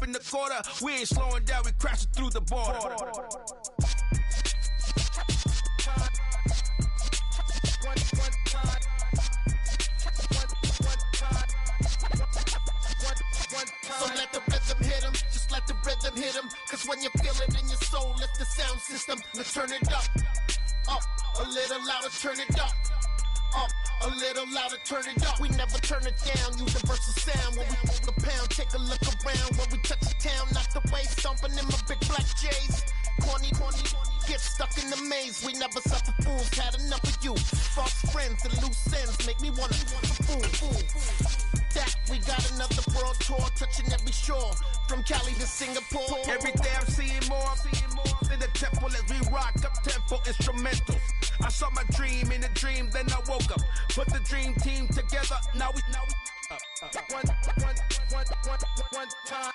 in the quarter. We ain't slowing down, we crashing through the border. So let the rhythm hit him, just let the rhythm hit him. Cause when you feel it in your soul, lift the sound system. Let's turn it up, a little louder, turn it up. A little louder, turn it up. We never turn it down, universal sound. When we move the pound, take a look around. When we touch the town, knock the way, stomping in my big black J's. Corny, get stuck in the maze. We never suffer fools, had enough of you. False friends and loose ends make me wanna fool. That we got another world tour, touching every shore. From Cali to Singapore. Every day I'm seeing more in the temple as we rock up tempo instrumentals. I saw my dream in a dream, then I woke up. Put the dream team together, now we one time.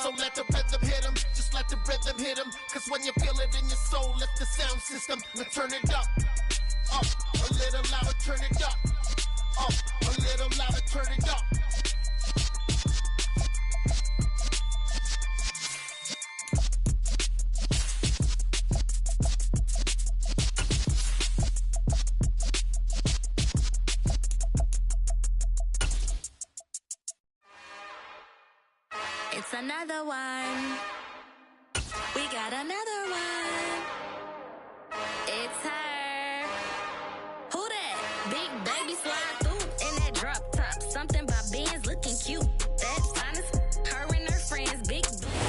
So let the rhythm hit him, just let the rhythm hit him. Cause when you feel it in your soul, lift the sound system. Let's turn it up, a little louder, turn it up. A little louder, turn it up. It's another one. We got another one. It's her. Who that? Big baby slide through in that drop top. Something by Benz looking cute. That's honest. Her and her friends, big.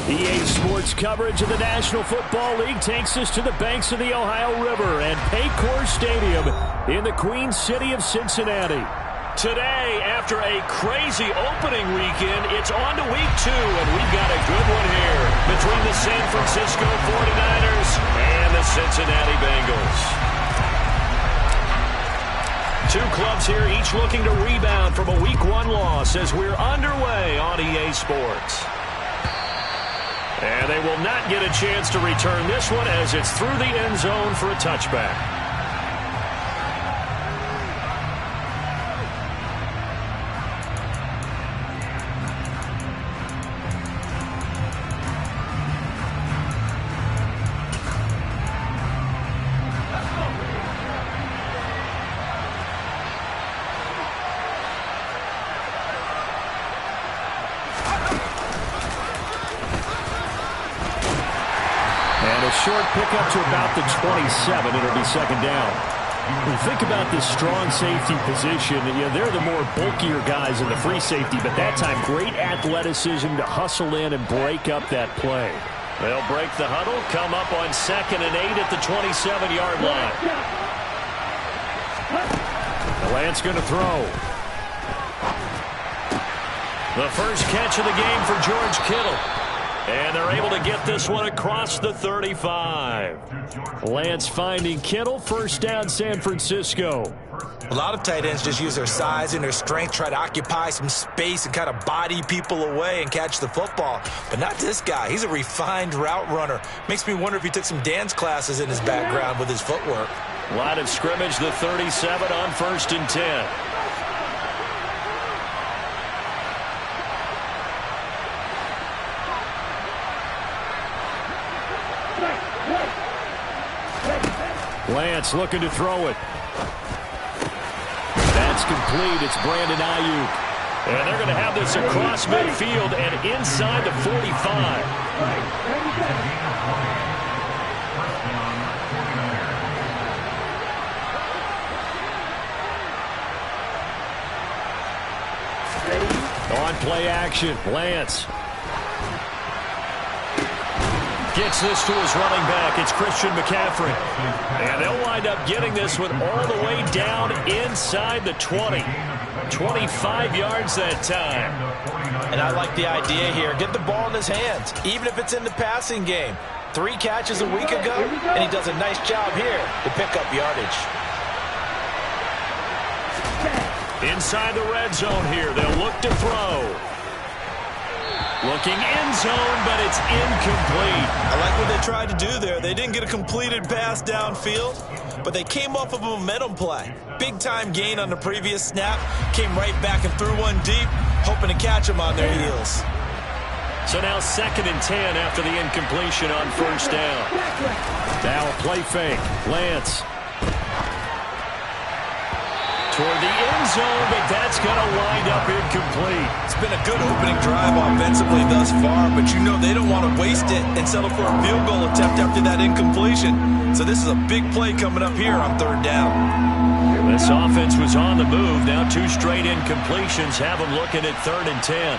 EA Sports coverage of the National Football League takes us to the banks of the Ohio River and Paycor Stadium in the Queen City of Cincinnati. Today, after a crazy opening weekend, it's on to week 2, and we've got a good one here between the San Francisco 49ers and the Cincinnati Bengals. Two clubs here, each looking to rebound from a Week 1 loss as we're underway on EA Sports. And they will not get a chance to return this one as it's through the end zone for a touchback. Short pickup to about the 27. It'll be second down. When you think about this strong safety position, they're the more bulkier guys in the free safety, but that time great athleticism to hustle in and break up that play. They'll break the huddle, come up on 2nd and 8 at the 27-yard line. Lance going to throw. The first catch of the game for George Kittle. And they're able to get this one across the 35. Lance finding Kittle, first down San Francisco. A lot of tight ends just use their size and their strength, try to occupy some space and kind of body people away and catch the football. But not this guy. He's a refined route runner. Makes me wonder if he took some dance classes in his background with his footwork. Line of scrimmage, the 37 on 1st and 10. Lance looking to throw it. That's complete. It's Brandon Ayuk. And they're going to have this across midfield and inside the 45. On play action, Lance. Gets this to his running back. It's Christian McCaffrey. And they'll wind up getting this one all the way down inside the 20. 25 yards that time. And I like the idea here. Get the ball in his hands, even if it's in the passing game. 3 catches a week ago, and he does a nice job here to pick up yardage. Inside the red zone here. They'll look to throw. Looking end zone, but it's incomplete. I like what they tried to do there. They didn't get a completed pass downfield, but they came off of a momentum play. Big-time gain on the previous snap. Came right back and threw one deep, hoping to catch them on their heels. So now 2nd and 10 after the incompletion on first down. Now a play fake. Lance. Toward the end zone, but that's going to wind up incomplete. It's been a good opening drive offensively thus far, but you know they don't want to waste it and settle for a field goal attempt after that incompletion. So this is a big play coming up here on 3rd down. This offense was on the move. Now 2 straight incompletions have them looking at 3rd and 10.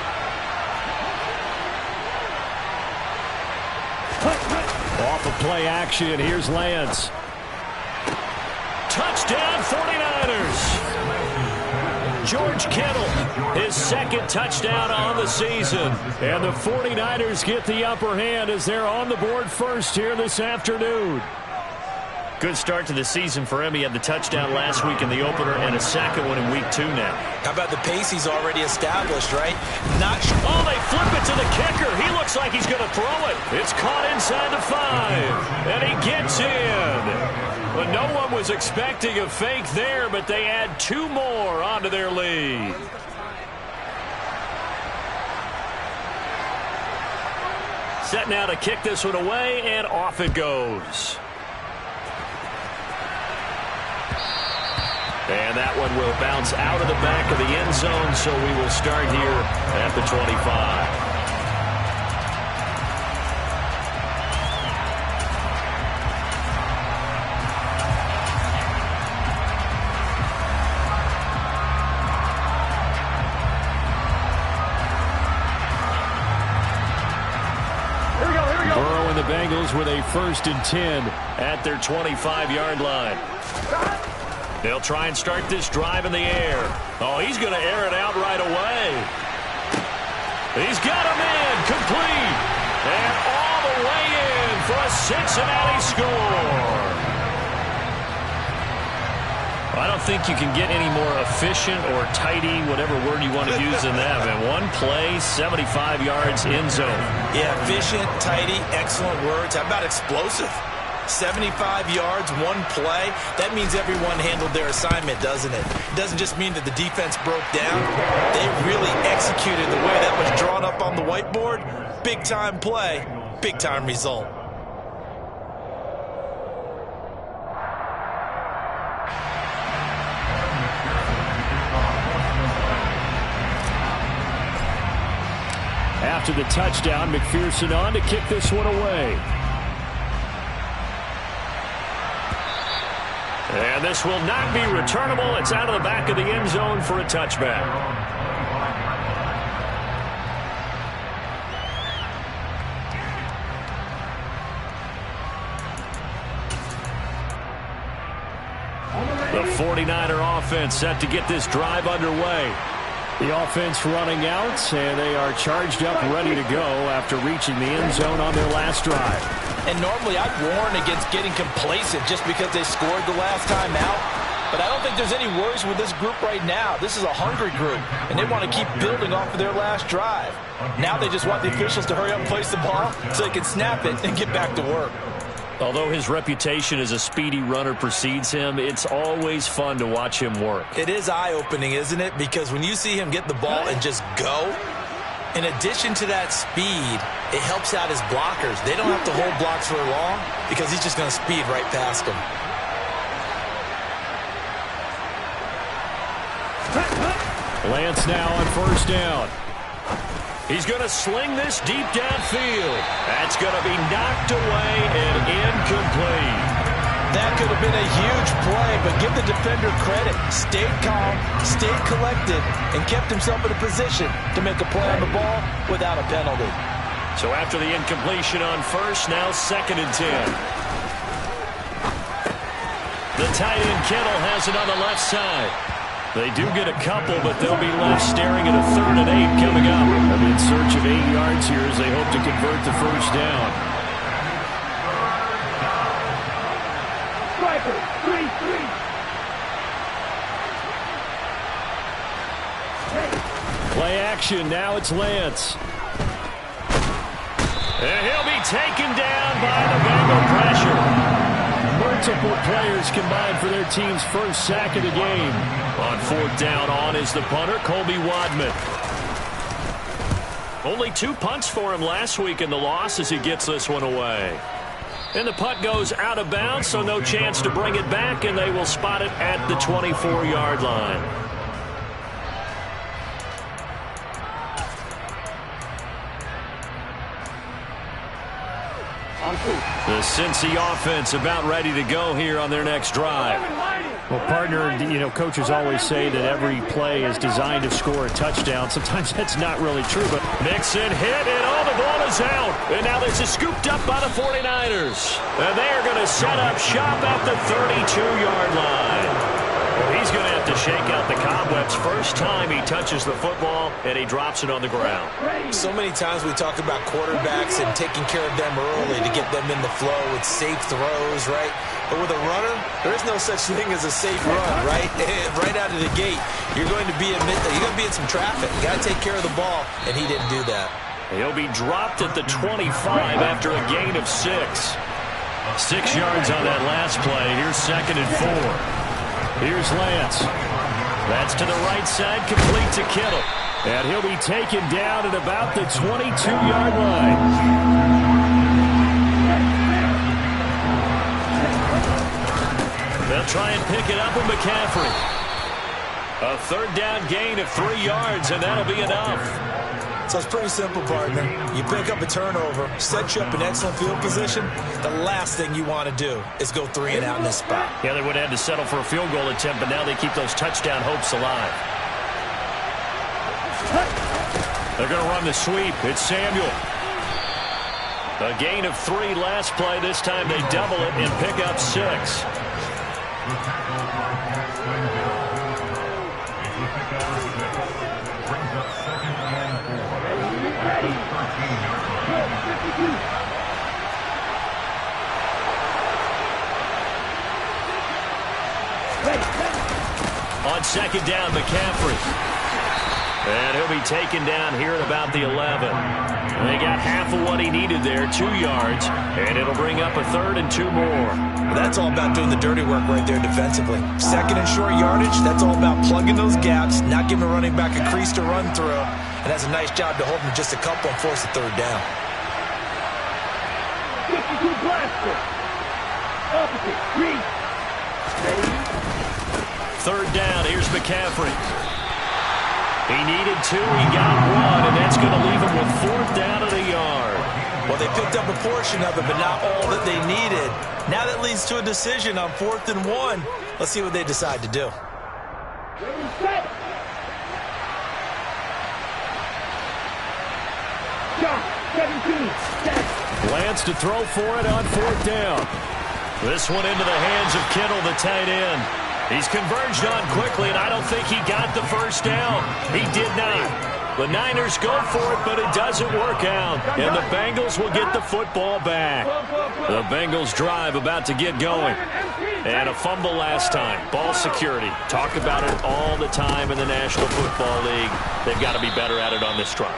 Off of play action, here's Lance. Touchdown 49ers. George Kittle, his 2nd touchdown on the season. And the 49ers get the upper hand as they're on the board first here this afternoon. Good start to the season for him. He had the touchdown last week in the opener and a 2nd one in week 2 now. How about the pace he's already established, right? Oh, they flip it to the kicker. He looks like he's going to throw it. It's caught inside the 5, and he gets in. But no one was expecting a fake there, but they add 2 more onto their lead. Set now to kick this one away, and off it goes. And that one will bounce out of the back of the end zone, so we will start here at the 25. Burrow and the Bengals with a 1st and 10 at their 25-yard line. They'll try and start this drive in the air. Oh, he's going to air it out right away. He's got him in, complete. And all the way in for a Cincinnati score. I don't think you can get any more efficient or tidy, whatever word you want to use in that. And one play, 75 yards in zone. Yeah, efficient, tidy, excellent words. How about explosive? 75 yards, one play. That means everyone handled their assignment, doesn't it? It doesn't just mean that the defense broke down. They really executed the way that was drawn up on the whiteboard. Big-time play, big-time result. After the touchdown, McPherson on to kick this one away. And this will not be returnable. It's out of the back of the end zone for a touchback. The 49er offense set to get this drive underway. The offense running out, and they are charged up, ready to go after reaching the end zone on their last drive. And normally I'd warn against getting complacent just because they scored the last time out. But I don't think there's any worries with this group right now. This is a hungry group, and they want to keep building off of their last drive. Now they just want the officials to hurry up and place the ball so they can snap it and get back to work. Although his reputation as a speedy runner precedes him, it's always fun to watch him work. It is eye-opening, isn't it? Because when you see him get the ball and just go, in addition to that speed, it helps out his blockers. They don't have to hold blocks for long because he's just going to speed right past them. Lance now on first down. He's going to sling this deep downfield. That's going to be knocked away and incomplete. That could have been a huge play, but give the defender credit. Stayed calm, stayed collected, and kept himself in a position to make a play on the ball without a penalty. So after the incompletion on first, now 2nd and 10. The tight end Kittle has it on the left side. They do get a couple, but they'll be left staring at a 3rd and 8 coming up. They'll be in search of 8 yards here as they hope to convert the first down. Striker, 3-3. Play action. Now it's Lance. And he'll be taken down by the Bengal pressure. Multiple players combined for their team's first sack of the game. On 4th down, on is the punter, Colby Wadman. Only 2 punts for him last week in the loss as he gets this one away. And the punt goes out of bounds, so no chance to bring it back, and they will spot it at the 24-yard line. The Cincy offense about ready to go here on their next drive. Well, partner, coaches always say that every play is designed to score a touchdown. Sometimes that's not really true, but Mixon hit, and the ball is out. And now this is scooped up by the 49ers. And they are going to set up shop at the 32-yard line. He's going to have to shake out the cobwebs first time he touches the football, and he drops it on the ground. So many times we talk about quarterbacks and taking care of them early to get them in the flow with safe throws, right? But with a runner, there is no such thing as a safe run, right? Right out of the gate, you're going to be in some traffic. You got to take care of the ball, and he didn't do that. He'll be dropped at the 25 after a gain of 6. 6 yards on that last play. Here's 2nd and 4. Here's Lance. That's to the right side, complete to Kittle. And he'll be taken down at about the 22-yard line. They'll try and pick it up with McCaffrey. A 3rd down gain of 3 yards, and that'll be enough. So it's pretty simple, partner. You pick up a turnover, set you up in excellent field position. The last thing you want to do is go 3 and out in this spot. Yeah, they would have had to settle for a field goal attempt, but now they keep those touchdown hopes alive. They're going to run the sweep. It's Samuel. A gain of 3 last play. This time they double it and pick up 6. On 2nd down, McCaffrey. And he'll be taken down here at about the 11. And they got half of what he needed there, 2 yards. And it'll bring up a 3rd and 2 more. That's all about doing the dirty work right there defensively. 2nd and short yardage, that's all about plugging those gaps, not giving a running back a crease to run through. And that's a nice job to hold him just a couple and force the 3rd down. Third down, here's McCaffrey. He needed 2, he got 1, and that's going to leave him with 4th down at a yard. Well, they picked up a portion of it, but not all that they needed. Now that leads to a decision on 4th and 1. Let's see what they decide to do. Lance to throw for it on 4th down. This one into the hands of Kittle, the tight end. He's converged on quickly, and I don't think he got the 1st down. He did not. The Niners go for it, but it doesn't work out. And the Bengals will get the football back. The Bengals drive about to get going. And a fumble last time. Ball security. Talk about it all the time in the National Football League. They've got to be better at it on this drive.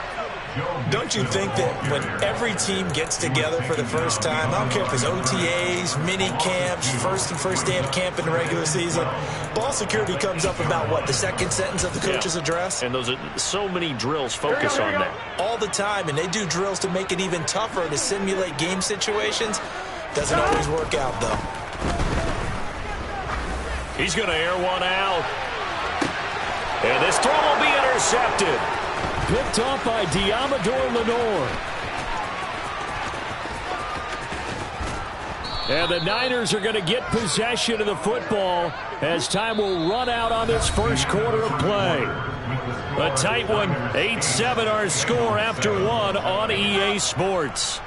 Don't you think that when every team gets together for the first time, I don't care if it's OTAs, mini camps, first day of camp in the regular season, ball security comes up about what, the 2nd sentence of the coach's address? And those are so many drills focus on that. All the time, and they do drills to make it even tougher to simulate game situations. Doesn't always work out, though. He's going to air one out. And this throw will be intercepted. Picked off by Diamador Lenore. And the Niners are going to get possession of the football as time will run out on this first quarter of play. A tight one, 8-7 our score after 1 on EA Sports.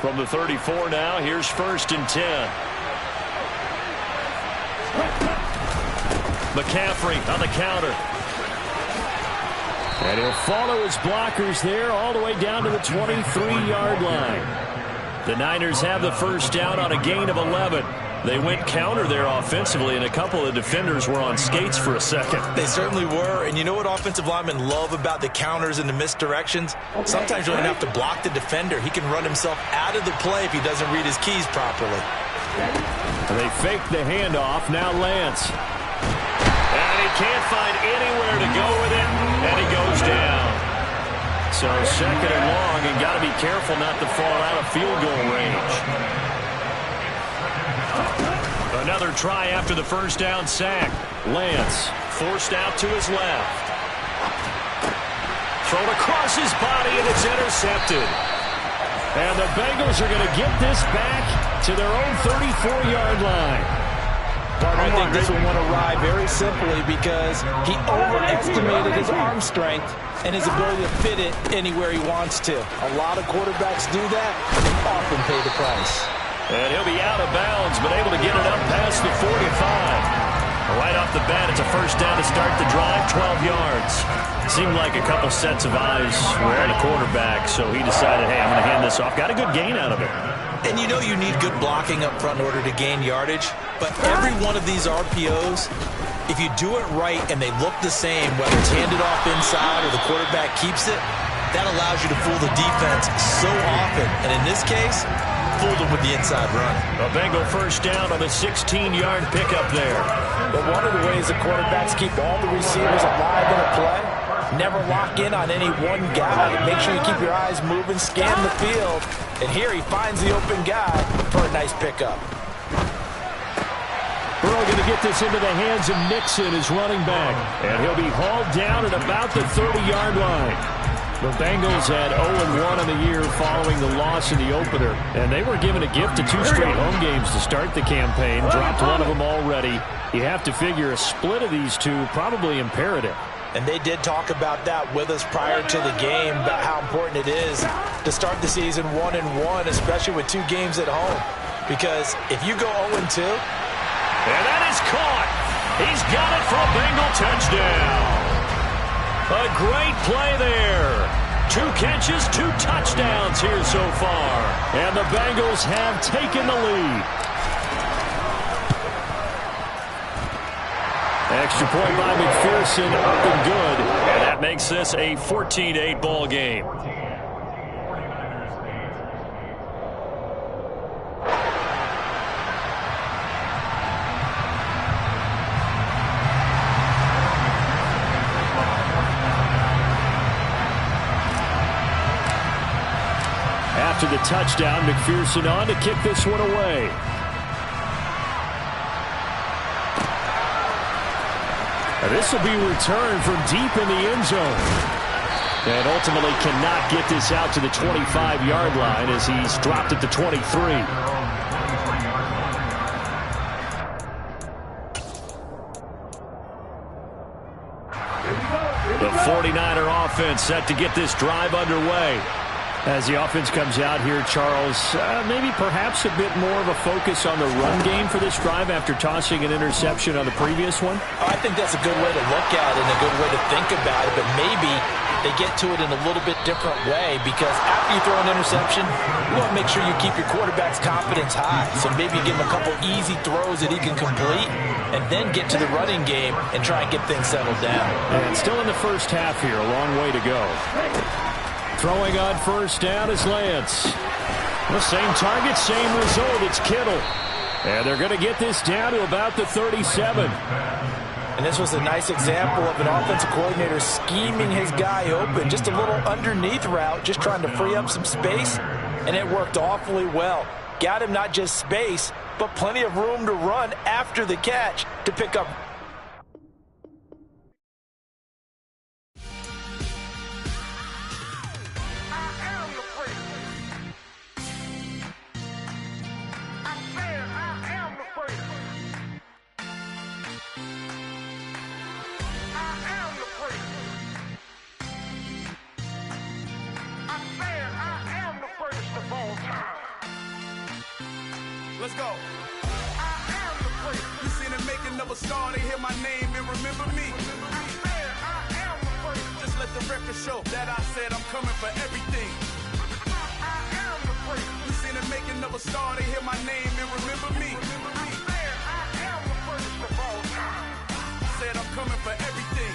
From the 34 now, here's 1st and 10. McCaffrey on the counter. And he'll follow his blockers there all the way down to the 23-yard line. The Niners have the first down on a gain of 11. They went counter there offensively, and a couple of defenders were on skates for a second. They certainly were, and you know what offensive linemen love about the counters and the misdirections? Sometimes you don't have to block the defender. He can run himself out of the play if he doesn't read his keys properly. They fake the handoff. Now Lance. And he can't find anywhere to go with it, and he goes down. So second and long, and got to be careful not to fall out of field goal range. Another try after the first down sack. Lance forced out to his left. Thrown across his body, and it's intercepted. And the Bengals are going to get this back to their own 34-yard line. I think this one went awry very simply because he overestimated his arm strength and his ability to fit it anywhere he wants to. A lot of quarterbacks do that and often pay the price. And he'll be out of bounds, but able to get it up past the 45. Right off the bat, it's a first down to start the drive, 12 yards. Seemed like a couple sets of eyes were on the quarterback, so he decided, hey, I'm going to hand this off. Got a good gain out of it. And you know you need good blocking up front in order to gain yardage, but every one of these RPOs, if you do it right and they look the same, whether it's handed off inside or the quarterback keeps it, that allows you to fool the defense so often. And in this case, fooled them with the inside run. A Bengal first down on the 16-yard pickup there. But one of the ways the quarterbacks keep all the receivers alive in a play, never lock in on any one guy. Make sure you keep your eyes moving, scan the field. And here he finds the open guy for a nice pickup. Burrow going to get this into the hands of Nixon, his running back. And he'll be hauled down at about the 30-yard line. The Bengals had 0-1 on the year following the loss in the opener. And they were given a gift of 2 straight home games to start the campaign. Dropped one of them already. You have to figure a split of these two probably imperative. And they did talk about that with us prior to the game, about how important it is to start the season 1-1, especially with 2 games at home. Because if you go 0-2... And that is caught. He's got it for a Bengal touchdown. A great play there. 2 catches, 2 touchdowns here so far. And the Bengals have taken the lead. Extra point by McPherson, up and good. And that makes this a 14-8 ball game. After the touchdown, McPherson on to kick this one away. And this will be returned from deep in the end zone. And ultimately cannot get this out to the 25-yard line as he's dropped at the 23. The 49er offense set to get this drive underway. As the offense comes out here, Charles, maybe perhaps a bit more of a focus on the run game for this drive after tossing an interception on the previous one? I think that's a good way to look at it and a good way to think about it, but maybe they get to it in a little bit different way because after you throw an interception, you want to make sure you keep your quarterback's confidence high. So maybe give him a couple easy throws that he can complete and then get to the running game and try and get things settled down. And still in the first half here, a long way to go. Throwing on first down is Lance. The same target, same result. It's Kittle. And they're going to get this down to about the 37. And this was a nice example of an offensive coordinator scheming his guy open. Just a little underneath route, just trying to free up some space. And it worked awfully well. Got him not just space, but plenty of room to run after the catch to pick up. Let's go. I am the great. You seen the making of a star, they hear my name and remember me. I am the great. Just let the record show that I said I'm coming for everything. I am the great. You seen the making another star, they hear my name and remember me. Said I'm coming for everything.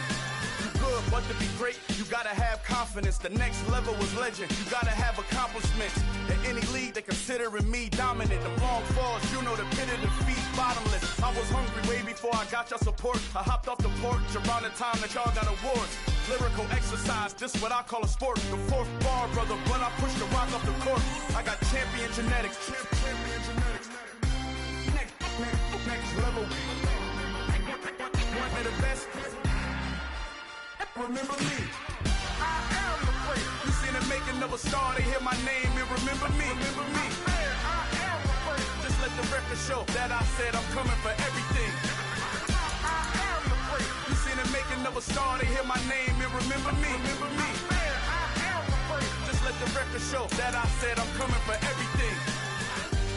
You good, but to be great, you gotta have confidence. The next level was legend. You gotta have accomplishments. In any league, they considering me dominant. The long falls, you know the pit of defeat, bottomless. I was hungry way before I got your support. I hopped off the porch around the time that y'all got awards. Lyrical exercise, this what I call a sport. The fourth bar, brother, when I push the rock off the court. I got champion genetics. Next level. One of the best. Remember me. I am the great. You seen the making of a star, they hear my name and remember me. Remember me. I am the great. Just let the record show that I said I'm coming for everything. I am the great. You seen the making of a star, they hear my name and remember me. Remember me. I am the great. Just let the record show that I said I'm coming for everything.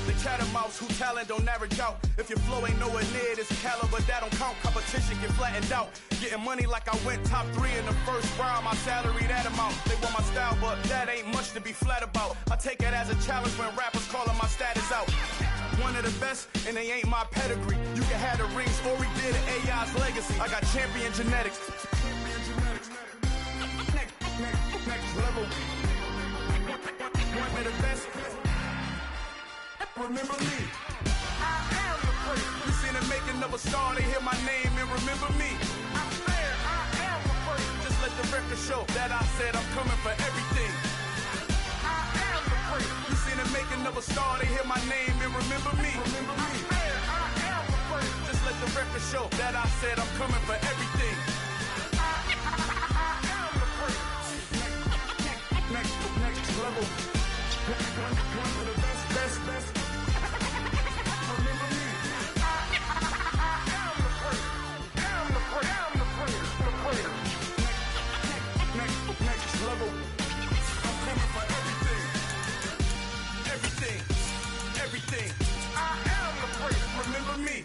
The catamounts who talent don't average out. If your flow ain't nowhere near this caliber, that don't count. Competition get flattened out. Getting money like I went top 3 in the first round. My salary that amount. They want my style, but that ain't much to be flat about. I take it as a challenge when rappers calling my status out. One of the best, and they ain't my pedigree. You can have the rings, or we did AI's legacy. I got champion genetics. Next level. One of the best. Remember me. I am the great. You seen the making of a star, they hear my name and remember me. I am the great. Just let the record show that I said I'm coming for everything. I am the great. You seen the making of a star, they hear my name and remember me. Remember me. I am the great. Just let the record show that I said I'm coming for everything. I am the great. Next level. One of the best. Everything. I am the great. Remember me.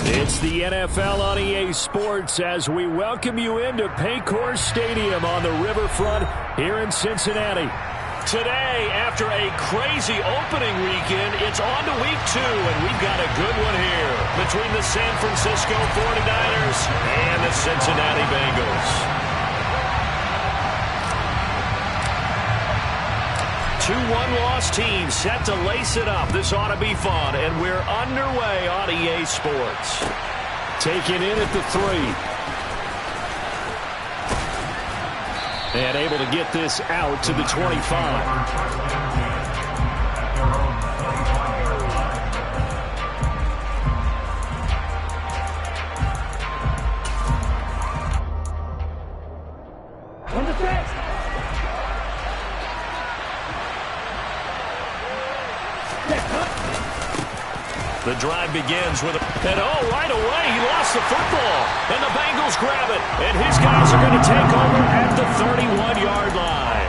It's the NFL on EA Sports as we welcome you into Paycor Stadium on the riverfront here in Cincinnati. Today, after a crazy opening weekend, it's on to week 2, and we've got a good one here between the San Francisco 49ers and the Cincinnati Bengals. 2 one-loss teams set to lace it up. This ought to be fun, and we're underway on EA Sports. Taken in at the 3. And able to get this out to the 25. The drive begins with right away, he lost the football, and the Bengals grab it, and his guys are going to take over at the 31-yard line.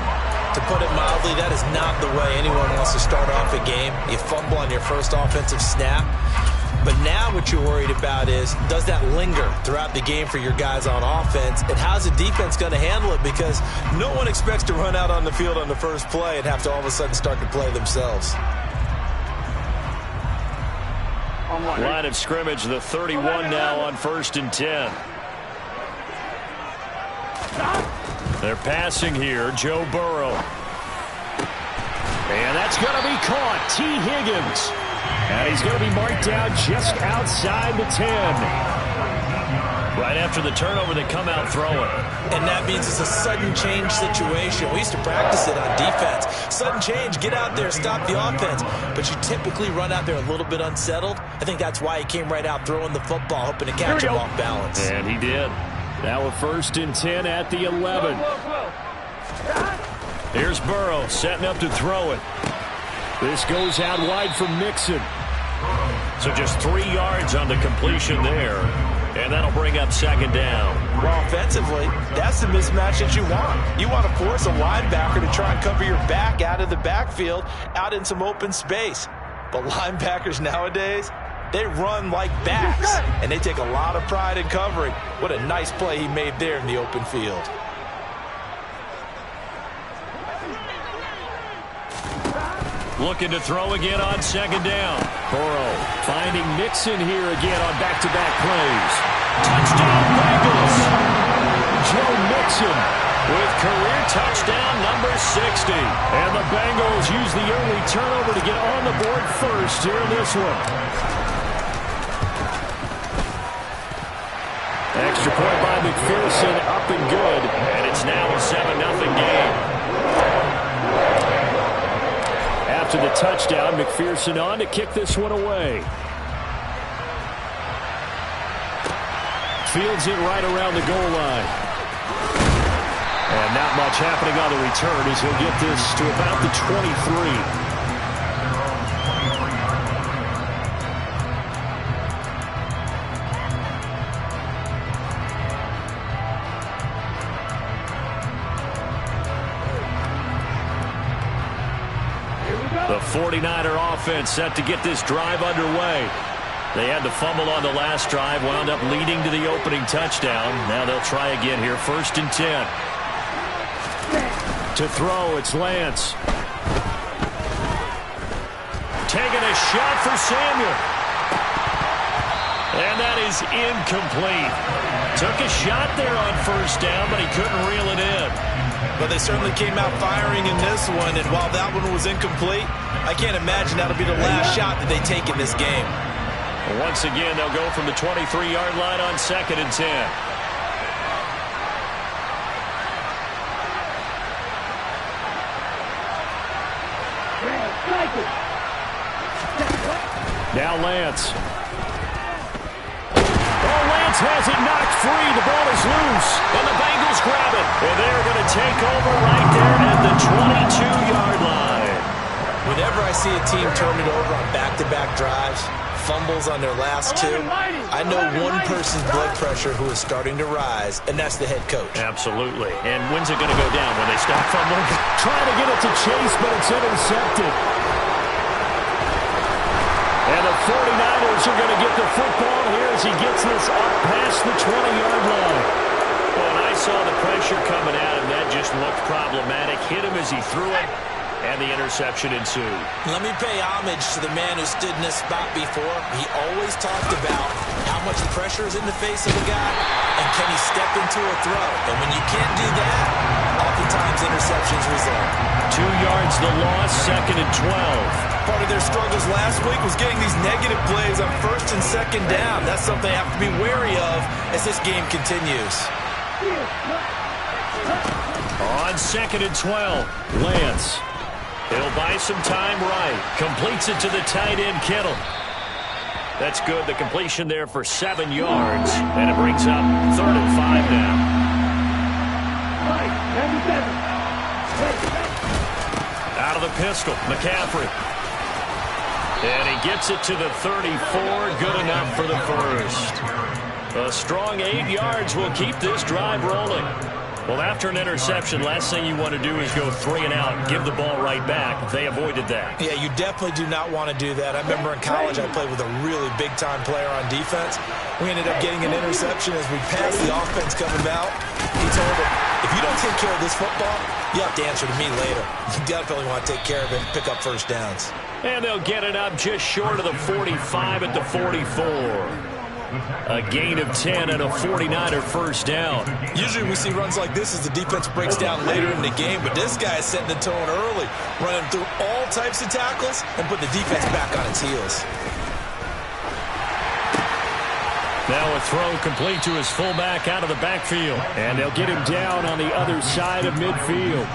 To put it mildly, that is not the way anyone wants to start off a game. You fumble on your first offensive snap. But now what you're worried about is, does that linger throughout the game for your guys on offense? And how's the defense going to handle it? Because no one expects to run out on the field on the first play and have to all of a sudden start to play themselves. Line of scrimmage, the 31 now on 1st and 10. They're passing here, Joe Burrow. And that's going to be caught. T. Higgins. And he's going to be marked down just outside the 10. Right after the turnover, they come out throwing. And that means it's a sudden change situation. We used to practice it on defense. Sudden change, get out there, stop the offense. But you typically run out there a little bit unsettled. I think that's why he came right out throwing the football, hoping to catch him off balance. And he did. Now a 1st and 10 at the 11. Here's Burrow setting up to throw it. This goes out wide for Mixon. So just 3 yards on the completion there. And that'll bring up second down. Well, offensively, that's the mismatch that you want. You want to force a linebacker to try and cover your back out of the backfield, out in some open space. But linebackers nowadays, they run like backs, and they take a lot of pride in covering. What a nice play he made there in the open field. Looking to throw again on second down. Burrow finding Mixon here again on back-to-back plays. Touchdown Bengals! Joe Mixon with career touchdown number 60. And the Bengals use the early turnover to get on the board first here in this one. Extra point by McPherson, up and good. And it's now a 7-0 game. After the touchdown, McPherson on to kick this one away. Fields it right around the goal line. And not much happening on the return as he'll get this to about the 23. The 49er offense set to get this drive underway. They had the fumble on the last drive, wound up leading to the opening touchdown. Now they'll try again here, 1st and 10. To throw, it's Lance. Taking a shot for Samuel. And that is incomplete. Took a shot there on 1st down, but he couldn't reel it in. But they certainly came out firing in this one, and while that one was incomplete, I can't imagine that'll be the last shot that they take in this game. Once again, they'll go from the 23-yard line on 2nd and 10. Now Lance. Lance has it knocked free. The ball is loose, and the Bengals grab it. And they're going to take over right there at the 22-yard line. Whenever I see a team turn it over on back-to-back drives, fumbles on their last two, I know one person's blood pressure who is starting to rise, and that's the head coach. Absolutely. And when's it going to go down? When they stop fumbling? Trying to get it to Chase, but it's intercepted. And the 49ers are going to get the football here as he gets this up past the 20-yard line. Well, and I saw the pressure coming at him. That just looked problematic. Hit him as he threw it, and the interception ensued. Let me pay homage to the man who stood in this spot before. He always talked about how much pressure is in the face of a guy, and can he step into a throw. And when you can't do that, oftentimes interceptions result. 2 yards the loss, 2nd and 12. Part of their struggles last week was getting these negative plays on 1st and 2nd down. That's something they have to be wary of as this game continues. On 2nd and 12, Lance. He'll buy some time right. Completes it to the tight end, Kittle. That's good. The completion there for 7 yards. And it brings up 3rd and 5 now. Out of the pistol, McCaffrey. And he gets it to the 34. Good enough for the first. A strong 8 yards will keep this drive rolling. Well, after an interception, last thing you want to do is go 3 and out, give the ball right back. They avoided that. Yeah, you definitely do not want to do that. I remember in college I played with a really big-time player on defense. We ended up getting an interception as we passed the offense coming out. He told him, if you don't take care of this football, you have to answer to me later. You definitely want to take care of it and pick up 1st downs. And they'll get it up just short of the 45 at the 44. A gain of 10 and a 49er 1st down. Usually we see runs like this as the defense breaks down later in the game, but this guy is setting the tone early, running through all types of tackles and put the defense back on its heels. Now a throw complete to his fullback out of the backfield. And they'll get him down on the other side of midfield.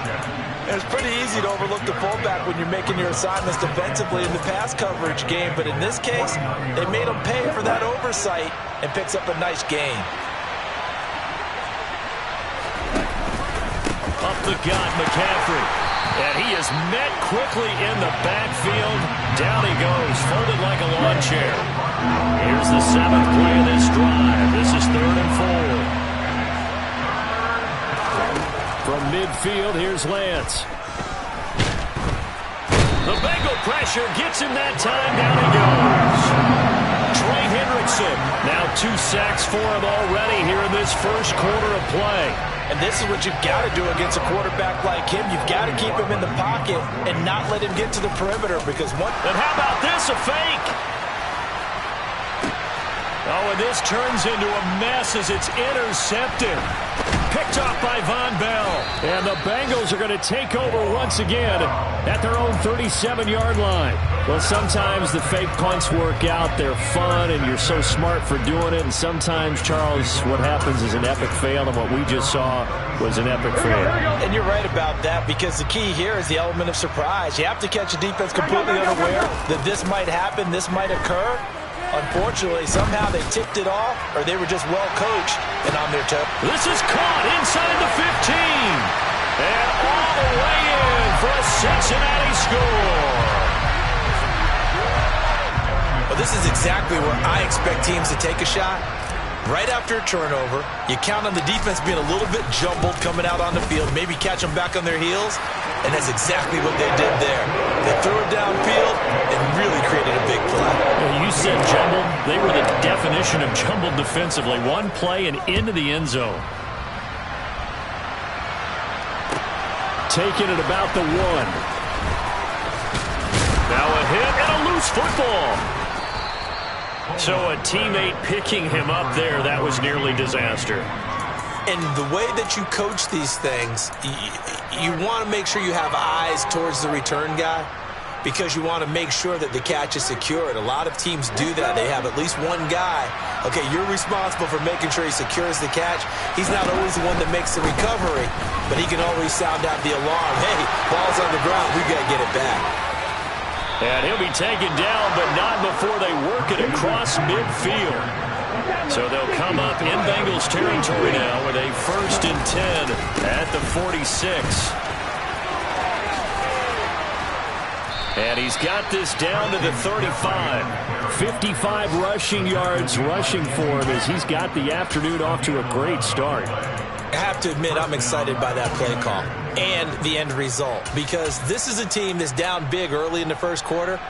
It's pretty easy to overlook the fullback when you're making your assignments defensively in the pass coverage game, but in this case, they made him pay for that oversight and picks up a nice gain. Up the gut, McCaffrey. And he is met quickly in the backfield. Down he goes, folded like a lawn chair. Here's the 7th play of this drive. This is 3rd and 4. From midfield, here's Lance. The Bengal pressure gets him that time. Down he goes. Trey Hendrickson. Now 2 sacks for him already here in this first quarter of play. And this is what you've got to do against a quarterback like him. You've got to keep him in the pocket and not let him get to the perimeter because one... And how about this? A fake. Oh, and this turns into a mess as it's intercepted. Picked off by Von Bell. And the Bengals are going to take over once again at their own 37-yard line. Well, sometimes the fake punts work out. They're fun, and you're so smart for doing it. And sometimes, Charles, what happens is an epic fail, and what we just saw was an epic fail. And you're right about that because the key here is the element of surprise. You have to catch a defense completely unaware that this might happen, this might occur. Unfortunately, somehow they tipped it off, or they were just well coached and on their toe. This is caught inside the 15. And all the way in for a Cincinnati score. Well, this is exactly where I expect teams to take a shot. Right after a turnover, you count on the defense being a little bit jumbled coming out on the field, maybe catch them back on their heels, and that's exactly what they did there. They threw it downfield and really created a big play. Well, you said jumbled. They were the definition of jumbled defensively. One play and into the end zone. Taking it about the 1. Now a hit and a loose football. So a teammate picking him up there, that was nearly disaster. And the way that you coach these things, you want to make sure you have eyes towards the return guy because you want to make sure that the catch is secured. A lot of teams do that. They have at least one guy. Okay, you're responsible for making sure he secures the catch. He's not always the one that makes the recovery, but he can always sound out the alarm. Hey, ball's on the ground. We've got to get it back. And he'll be taken down, but not before they work it across midfield. So they'll come up in Bengals territory now with a 1st and 10 at the 46. And he's got this down to the 35. 55 rushing yards rushing for him as he's got the afternoon off to a great start. I have to admit, I'm excited by that play call and the end result because this is a team that's down big early in the first quarter,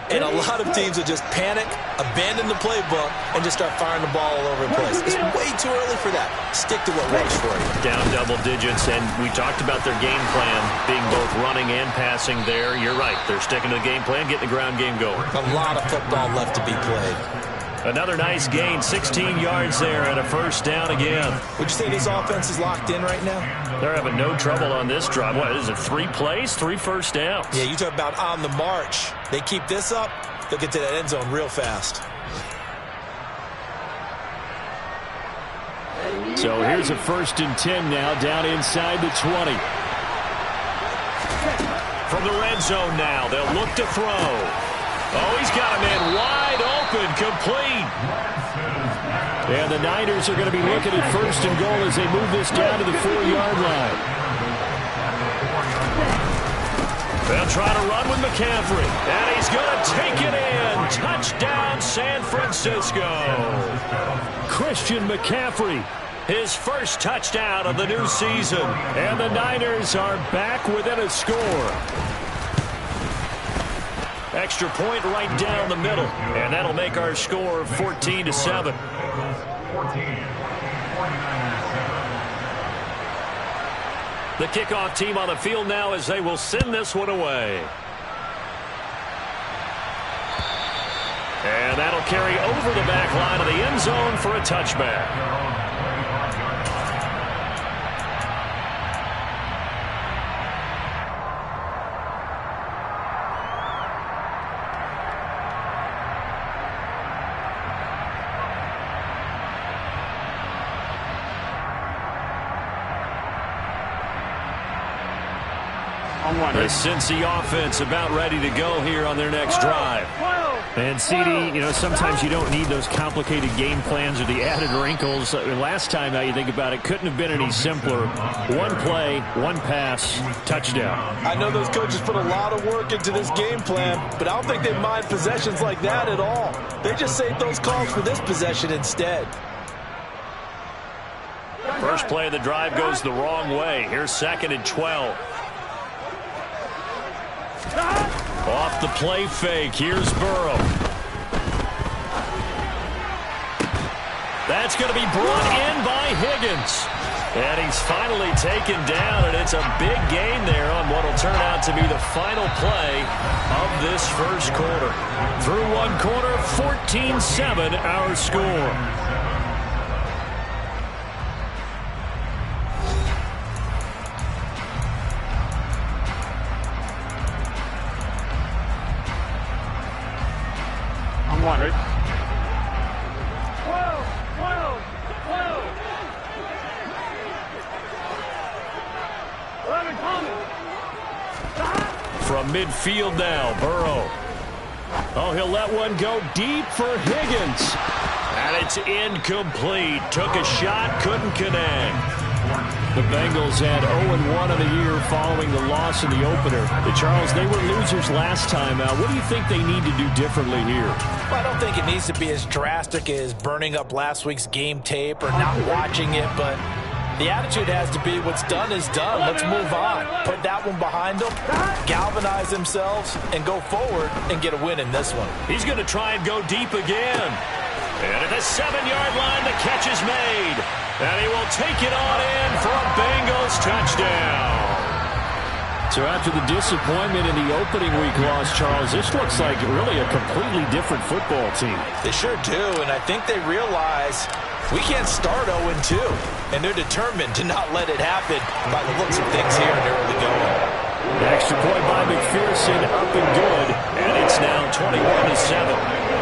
and a lot of teams will just panic, abandon the playbook, and just start firing the ball all over the place. It's way too early for that. Stick to what works for you. Down double digits, and we talked about their game plan being both running and passing there. You're right. They're sticking to the game plan, getting the ground game going. A lot of football left to be played. Another nice gain, 16 yards there and a 1st down again. Would you say this offense is locked in right now? They're having no trouble on this drive. What is it, 3 plays, 3 first downs? Yeah, you talk about on the march. They keep this up, they'll get to that end zone real fast. So here's a 1st and 10 now, down inside the 20. From the red zone now, they'll look to throw. Oh, he's got a man wide open, complete. And the Niners are going to be looking at 1st and goal as they move this down to the 4-yard line. They'll try to run with McCaffrey, and he's going to take it in. Touchdown, San Francisco. Christian McCaffrey, his first touchdown of the new season. And the Niners are back within a score. Extra point right down the middle, and that'll make our score 14-7. The kickoff team on the field now as they will send this one away. And that'll carry over the back line of the end zone for a touchback. The Cincy offense about ready to go here on their next drive. And CD, sometimes you don't need those complicated game plans or the added wrinkles. Last time, now you think about it, couldn't have been any simpler. One play, one pass, touchdown. I know those coaches put a lot of work into this game plan, but I don't think they mind possessions like that at all. They just save those calls for this possession instead. First play of the drive goes the wrong way. Here's 2nd and 12. Off the play fake. Here's Burrow. That's going to be brought in by Higgins. And he's finally taken down, and it's a big gain there on what will turn out to be the final play of this first quarter. Through one quarter, 14-7 our score. From midfield now, Burrow. Oh, he'll let one go deep for Higgins. And it's incomplete. Took a shot, couldn't connect. The Bengals had 0-1 on the year following the loss in the opener. Charles, they were losers last time out. What do you think they need to do differently here? Well, I don't think it needs to be as drastic as burning up last week's game tape or not watching it, but the attitude has to be what's done is done. Let's move on. Put that one behind them, galvanize themselves, and go forward and get a win in this one. He's going to try and go deep again. And at the 7-yard line, the catch is made. And he will take it on in for a Bengals touchdown. So after the disappointment in the opening week loss, Charles, this looks like really a completely different football team. They sure do, and I think they realize we can't start 0-2, and they're determined to not let it happen by the looks of things here in the early going. The extra point by McPherson up and good, and it's now 21-7.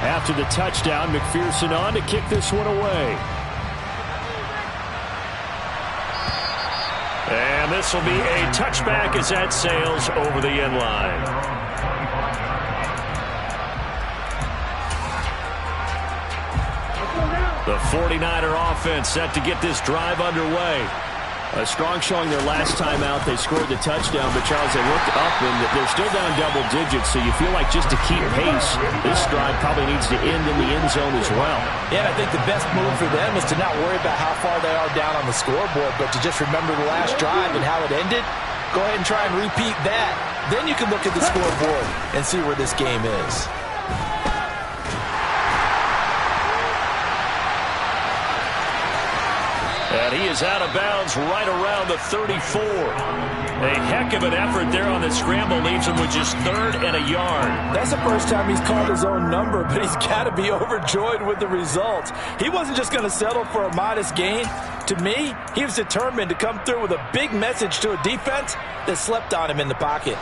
After the touchdown, McPherson on to kick this one away. And this will be a touchback as that sails over the end line. The 49er offense set to get this drive underway. A strong showing their last time out. They scored the touchdown, but Charles, they looked up and they're still down double digits, so you feel like just to keep pace, this drive probably needs to end in the end zone as well. Yeah, I think the best move for them is to not worry about how far they are down on the scoreboard, but to just remember the last drive and how it ended. Go ahead and try and repeat that. Then you can look at the scoreboard and see where this game is. And he is out of bounds right around the 34. A heck of an effort there on the scramble. Leaves him with just 3rd and a yard. That's the first time he's called his own number, but he's got to be overjoyed with the results. He wasn't just going to settle for a modest gain. To me, he was determined to come through with a big message to a defense that slept on him in the pocket.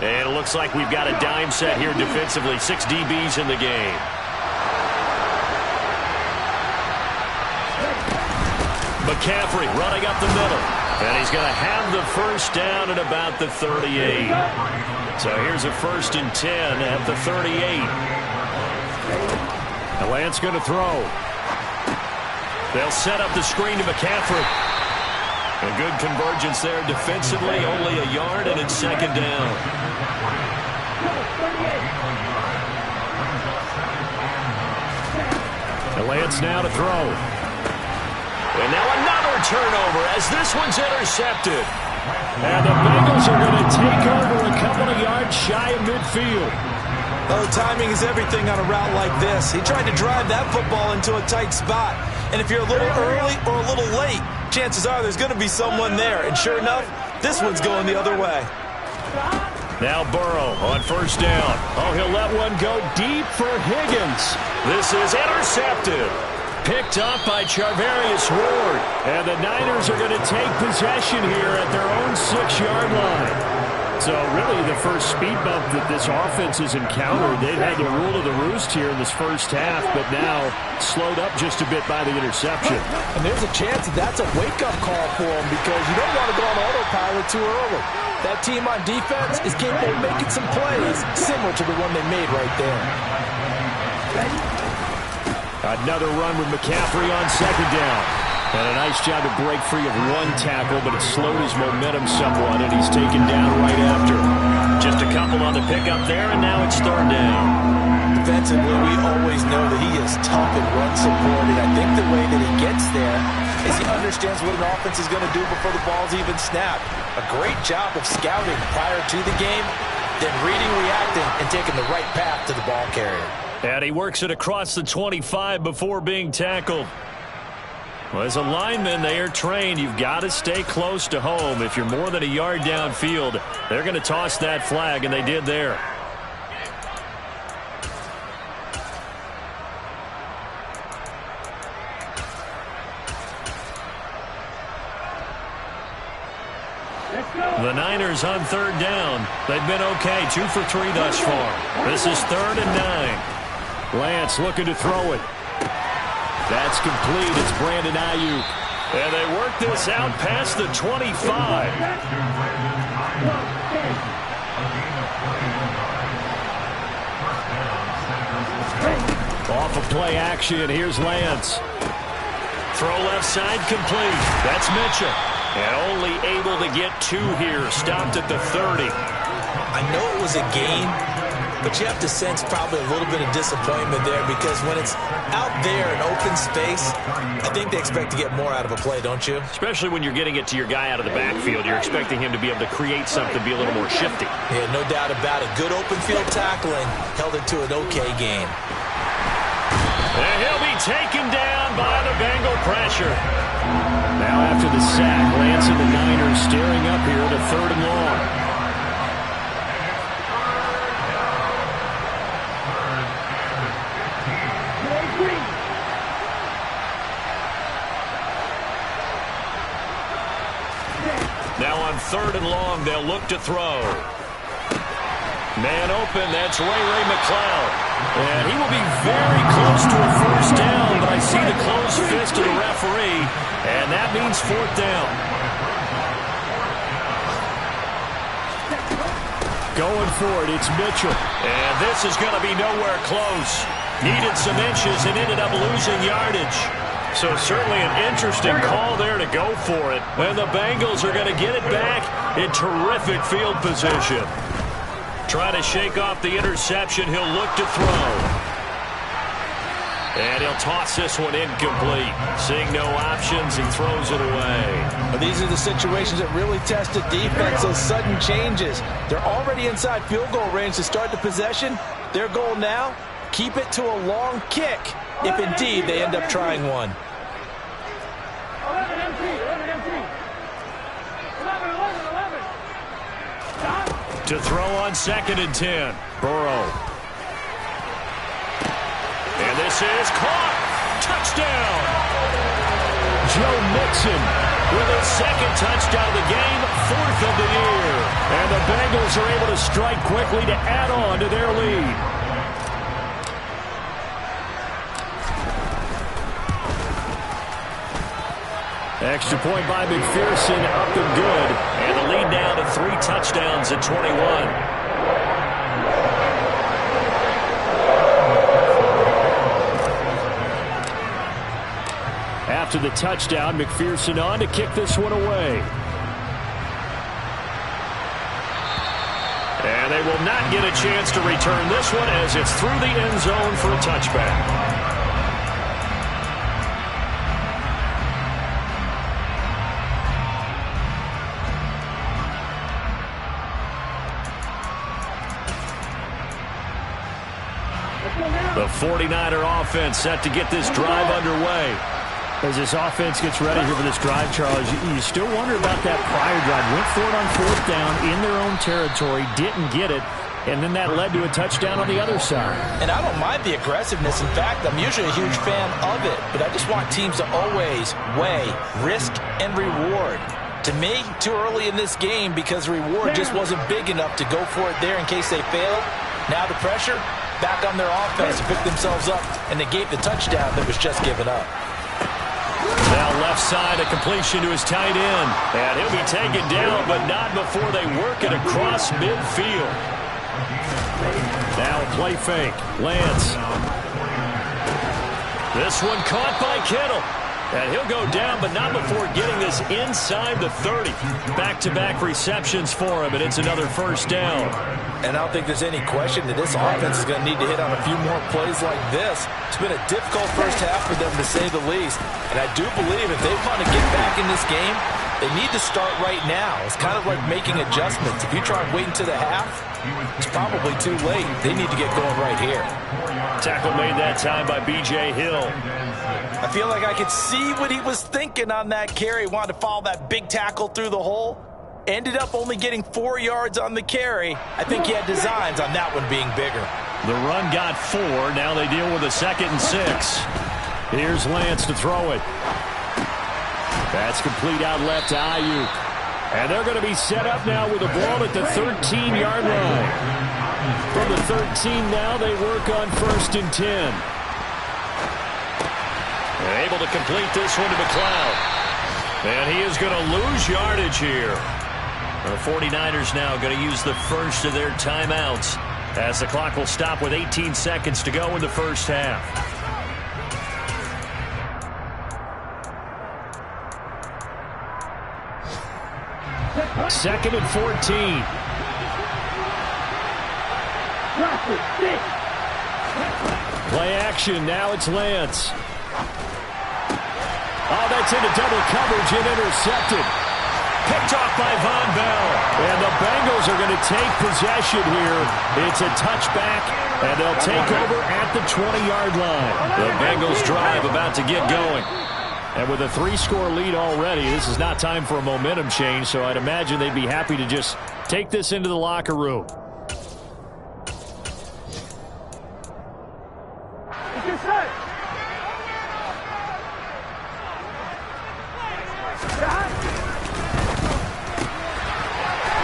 And it looks like we've got a dime set here defensively. 6 DBs in the game. McCaffrey running up the middle. And he's going to have the first down at about the 38. So here's a 1st and 10 at the 38. And Lance going to throw. They'll set up the screen to McCaffrey. A good convergence there defensively. Only a yard, and it's 2nd down. And Lance now to throw. And now another turnover as this one's intercepted. And the Bengals are going to take over a couple of yards shy of midfield. Oh, timing is everything on a route like this. He tried to drive that football into a tight spot. And if you're a little early or a little late, chances are there's going to be someone there. And sure enough, this one's going the other way. Now Burrow on 1st down. Oh, he'll let one go deep for Higgins. This is intercepted. Picked up by Charvarius Ward. And the Niners are going to take possession here at their own 6-yard line. So really the first speed bump that this offense has encountered, they've had their rule of the roost here in this first half, but now slowed up just a bit by the interception. And there's a chance that that's a wake-up call for them because you don't want to go on autopilot too early. That team on defense is capable of making some plays similar to the one they made right there. Another run with McCaffrey on second down. And a nice job to break free of one tackle, but it slowed his momentum somewhat, and he's taken down right after. Just a couple on the pickup there, and now it's third down. Defensively, we always know that he is tough and run supported. I think the way that he gets there is he understands what an offense is going to do before the ball's even snapped. A great job of scouting prior to the game, then reading, reacting, and taking the right path to the ball carrier. And he works it across the 25 before being tackled. Well, as a lineman, they are trained. You've got to stay close to home. If you're more than a yard downfield, they're going to toss that flag, and they did there. The Niners on third down. They've been okay, 2 for 3 thus far. This is 3rd and 9. Lance looking to throw it. That's complete. It's Brandon Ayuk. And they work this out past the 25. Off of play action. Here's Lance. Throw left side complete. That's Mitchell. And only able to get 2 here. Stopped at the 30. I know it was a game, but you have to sense probably a little bit of disappointment there because when it's out there in open space, I think they expect to get more out of a play, don't you? Especially when you're getting it to your guy out of the backfield. You're expecting him to be able to create something, be a little more shifty. Yeah, no doubt about it. Good open field tackling held it to an okay game. And he'll be taken down by the Bengal pressure. Now after the sack, Lance and the Niners staring up here at a 3rd and long. Now on 3rd and long, they'll look to throw. Man open, that's Ray McLeod. And he will be very close to a first down, but I see the closed fist of the referee, and that means 4th down. Going for it, it's Mitchell. And this is going to be nowhere close. Needed some inches and ended up losing yardage. So certainly an interesting call there to go for it. And the Bengals are going to get it back in terrific field position. Trying to shake off the interception. He'll look to throw. And he'll toss this one incomplete. Seeing no options, he throws it away. But these are the situations that really test the defense, those sudden changes. They're already inside field goal range to start the possession. Their goal now, keep it to a long kick, if indeed they end up trying one. To throw on 2nd and 10. Burrow. And this is caught. Touchdown. Joe Mixon with his 2nd touchdown of the game, 4th of the year. And the Bengals are able to strike quickly to add on to their lead. Extra point by McPherson, up and good. And the lead down to 3 touchdowns at 21. After the touchdown, McPherson on to kick this one away. And they will not get a chance to return this one as it's through the end zone for a touchback. The 49er offense set to get this drive underway. As this offense gets ready here for this drive, Charles, you still wonder about that prior drive. Went for it on 4th down in their own territory, didn't get it, and then that led to a touchdown on the other side. And I don't mind the aggressiveness. In fact, I'm usually a huge fan of it, but I just want teams to always weigh risk and reward. To me, too early in this game because the reward just wasn't big enough to go for it there in case they failed. Now the pressure back on their offense to pick themselves up and negate the touchdown that was just given up. Now left side, a completion to his tight end. And he'll be taken down, but not before they work it across midfield. Now play fake. Lance. This one caught by Kittle. And he'll go down, but not before getting this inside the 30. Back-to-back receptions for him, and it's another first down. And I don't think there's any question that this offense is going to need to hit on a few more plays like this. It's been a difficult first half for them, to say the least. And I do believe if they want to get back in this game, they need to start right now. It's kind of like making adjustments. If you try and wait until the half, it's probably too late. They need to get going right here. Tackle made that time by B.J. Hill. I feel like I could see what he was thinking on that carry. Wanted to follow that big tackle through the hole. Ended up only getting 4 yards on the carry. I think he had designs on that one being bigger. The run got 4. Now they deal with a 2nd and 6. Here's Lance to throw it. That's complete out left to Ayuk. And they're going to be set up now with the ball at the 13-yard line. From the 13 now, they work on 1st and 10. And able to complete this one to McLeod. And he is going to lose yardage here. The 49ers now going to use the first of their timeouts as the clock will stop with 18 seconds to go in the first half. Second and 14. Play action. Now it's Lance. Oh, that's into double coverage and intercepted. Picked off by Von Bell. And the Bengals are going to take possession here. It's a touchback, and they'll take over at the 20-yard line. The Bengals drive about to get going. And with a 3-score lead already, this is not time for a momentum change, so I'd imagine they'd be happy to just take this into the locker room.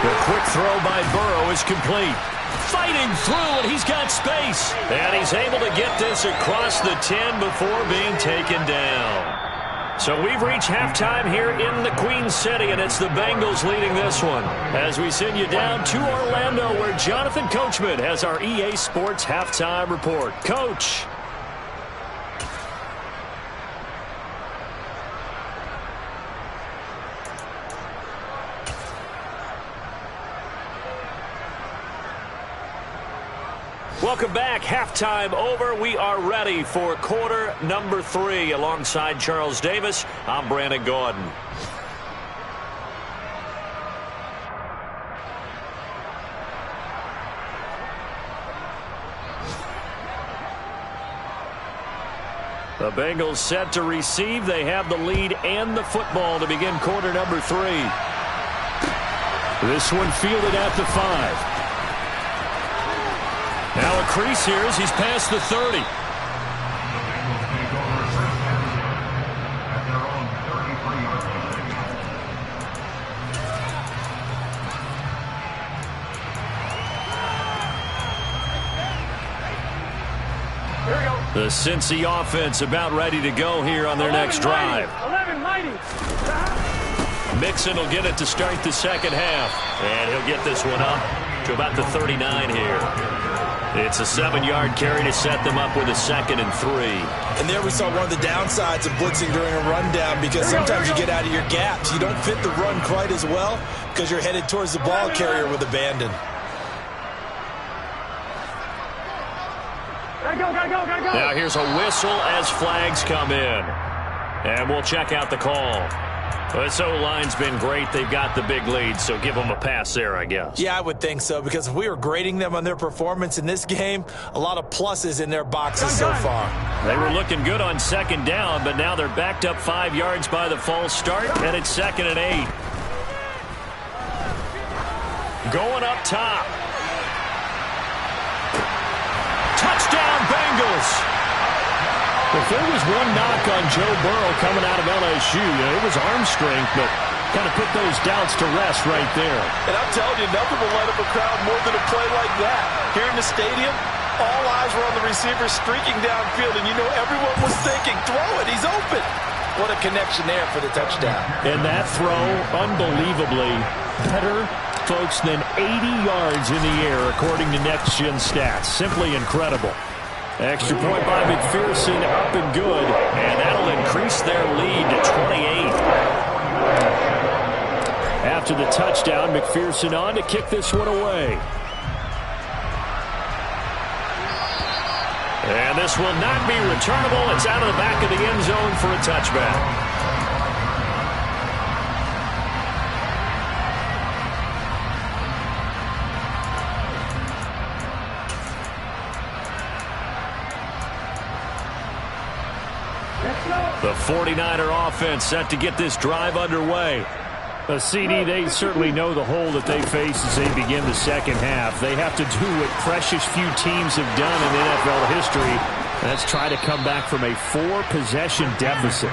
The quick throw by Burrow is complete. Fighting through, and he's got space. And he's able to get this across the 10 before being taken down. So we've reached halftime here in the Queen City, and it's the Bengals leading this one. As we send you down to Orlando, where Jonathan Coachman has our EA Sports halftime report. Coach. Welcome back. Halftime over. We are ready for quarter number 3. Alongside Charles Davis, I'm Brandon Gordon. The Bengals set to receive. They have the lead and the football to begin quarter number 3. This one fielded at the 5. Now a crease here as he's past the 30. The Cincy offense about ready to go here on their next drive. Mixon will get it to start the second half. And he'll get this one up to about the 39 here. It's a 7-yard carry to set them up with a 2nd and 3. And there we saw one of the downsides of blitzing during a rundown, because sometimes you get out of your gaps. You don't fit the run quite as well because you're headed towards the ball carrier with abandon. Now here's a whistle as flags come in. And we'll check out the call. This O-line's been great. They've got the big lead, so give them a pass there, I guess. Yeah, I would think so, because if we were grading them on their performance in this game, a lot of pluses in their boxes so far. They were looking good on 2nd down, but now they're backed up 5 yards by the false start, and it's 2nd and 8. Going up top. Touchdown, Bengals! If there was one knock on Joe Burrow coming out of LSU, it was arm strength, but kind of put those doubts to rest right there. And I'm telling you, nothing will light up a crowd more than a play like that. Here in the stadium, all eyes were on the receiver streaking downfield, and you know everyone was thinking, throw it, he's open. What a connection there for the touchdown. And that throw, unbelievably better, folks, than 80 yards in the air, according to Next Gen Stats. Simply incredible. Extra point by McPherson, up and good, and that'll increase their lead to 28. After the touchdown, McPherson on to kick this one away. And this will not be returnable. It's out of the back of the end zone for a touchback. The 49er offense set to get this drive underway. A CD, they certainly know the hole that they face as they begin the second half. They have to do what precious few teams have done in NFL history. That's try to come back from a 4-possession deficit.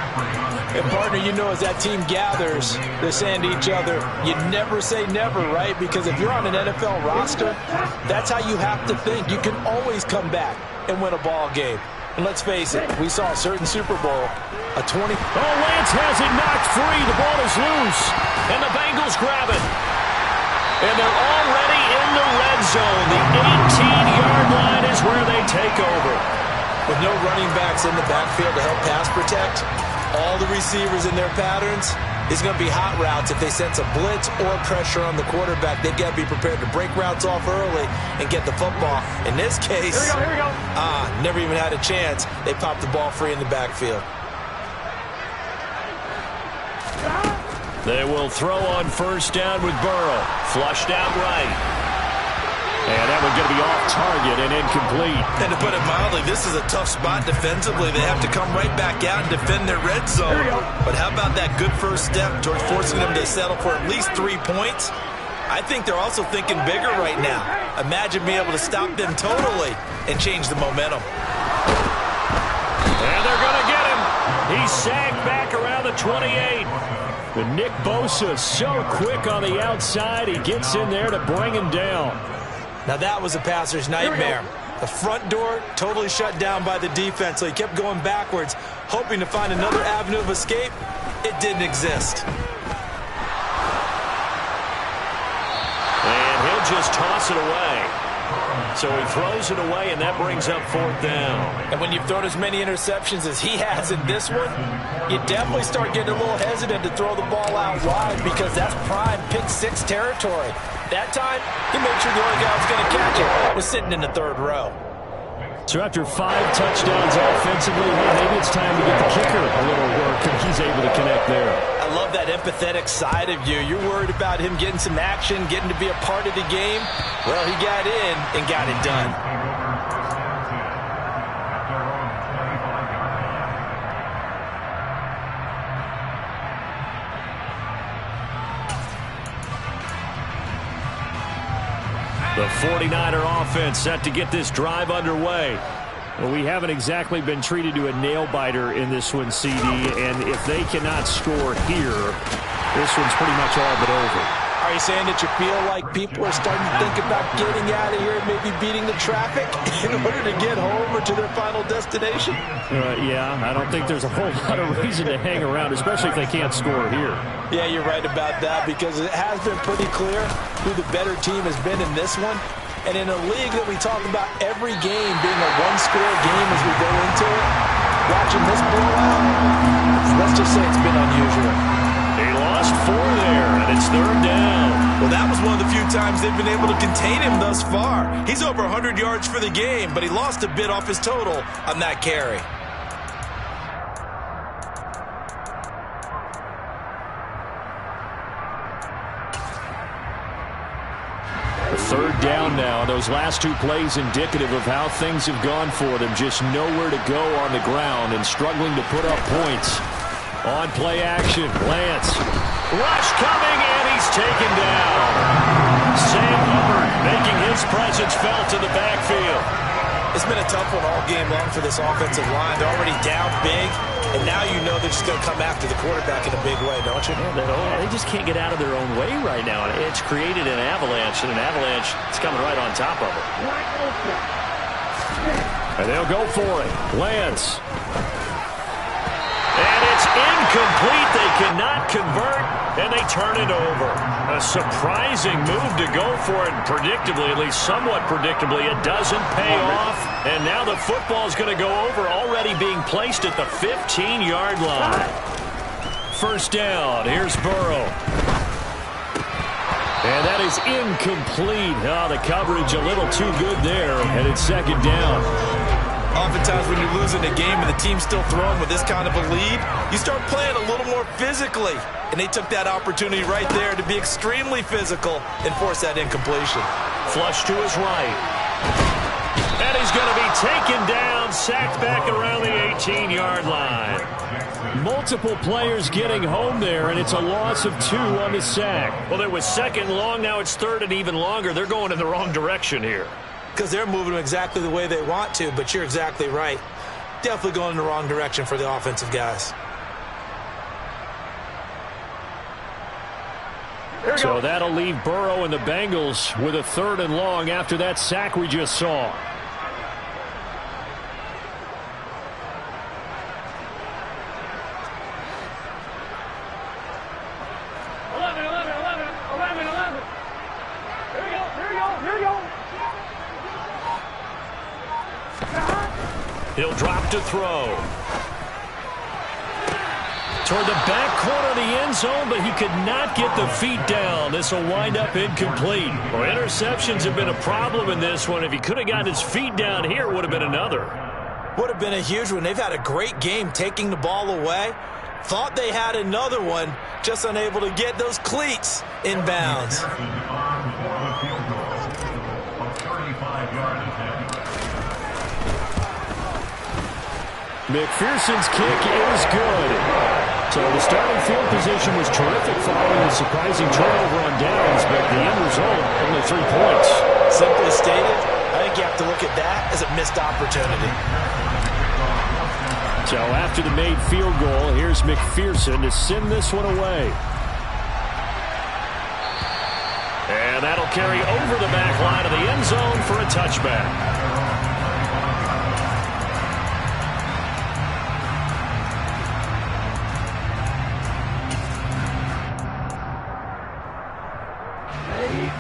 And partner, you know, as that team gathers, they're saying to each other, you never say never, right? Because if you're on an NFL roster, that's how you have to think. You can always come back and win a ball game. And let's face it, we saw a certain Super Bowl, a 20. Oh, Lance has it knocked free. The ball is loose. And the Bengals grab it. And they're already in the red zone. The 18-yard line is where they take over. With no running backs in the backfield to help pass protect, all the receivers in their patterns, it's going to be hot routes. If they sense a blitz or pressure on the quarterback, they've got to be prepared to break routes off early and get the football. In this case, here we go. Never even had a chance. They popped the ball free in the backfield. They will throw on first down with Burrow. Flushed out right. And that one's going to be off target and incomplete. And to put it mildly, this is a tough spot defensively. They have to come right back out and defend their red zone. But how about that good first step towards forcing them to settle for at least 3 points? I think they're also thinking bigger right now. Imagine being able to stop them totally and change the momentum. And they're going to get him. He's sagged back around the 28. But Nick Bosa so quick on the outside. He gets in there to bring him down. Now that was a passer's nightmare. The front door totally shut down by the defense, so he kept going backwards, hoping to find another avenue of escape. It didn't exist. And he'll just toss it away. So he throws it away, and that brings up fourth down. And when you've thrown as many interceptions as he has in this one, you definitely start getting a little hesitant to throw the ball out wide because that's prime pick six territory. That time, he made sure the only guy who was going to catch it was sitting in the third row. So after 5 touchdowns offensively, maybe it's time to get the kicker a little work, and he's able to connect there. I love that empathetic side of you. You're worried about him getting some action, getting to be a part of the game. Well, he got in and got it done. The 49er offense set to get this drive underway. Well, we haven't exactly been treated to a nail-biter in this one, CD, and if they cannot score here, this one's pretty much all but over. Are you saying that you feel like people are starting to think about getting out of here and maybe beating the traffic in order to get home or to their final destination? Yeah, I don't think there's a whole lot of reason to hang around, especially if they can't score here. Yeah, you're right about that because it has been pretty clear who the better team has been in this one. And in a league that we talk about every game being a one-score game as we go into it, watching this blowout, let's just say it's been unusual. He lost 4 there, and it's third down. Well, that was one of the few times they've been able to contain him thus far. He's over 100 yards for the game, but he lost a bit off his total on that carry. Third down now. Those last 2 plays indicative of how things have gone for them. Just nowhere to go on the ground and struggling to put up points. On play action, Lance. Rush coming, and he's taken down. Sam Hubbard making his presence felt in the backfield. It's been a tough one all game long for this offensive line. They're already down big, and now you know they're just going to come after the quarterback in a big way, don't you? Yeah, they just can't get out of their own way right now. And it's created an avalanche, and an avalanche is coming right on top of it. And they'll go for it. Lance. And it's incomplete. They cannot convert, and they turn it over. A surprising move to go for it, and predictably, at least somewhat predictably, it doesn't pay off. And now the football is going to go over, already being placed at the 15-yard line. First down. Here's Burrow. And that is incomplete. Oh, the coverage a little too good there, and it's second down. Oftentimes when you're losing a game and the team's still throwing with this kind of a lead, you start playing a little more physically. And they took that opportunity right there to be extremely physical and force that incompletion. Flush to his right. And he's going to be taken down, sacked back around the 18-yard line. Multiple players getting home there, and it's a loss of 2 on the sack. Well, it was second and long. Now it's third and even longer. They're going in the wrong direction here. Because they're moving exactly the way they want to, but you're exactly right. Definitely going in the wrong direction for the offensive guys. So that'll leave Burrow and the Bengals with a third and long after that sack we just saw. He'll drop to throw. Toward the back corner of the end zone, but he could not get the feet down. This will wind up incomplete. Well, interceptions have been a problem in this one. If he could have gotten his feet down here, it would have been another. Would have been a huge one. They've had a great game taking the ball away. Thought they had another one, just unable to get those cleats in bounds. McPherson's kick is good. So the starting field position was terrific following a surprising turnover on downs, but the end result, only 3 points. Simply stated, I think you have to look at that as a missed opportunity. So after the made field goal, here's McPherson to send this one away. And that'll carry over the back line of the end zone for a touchback.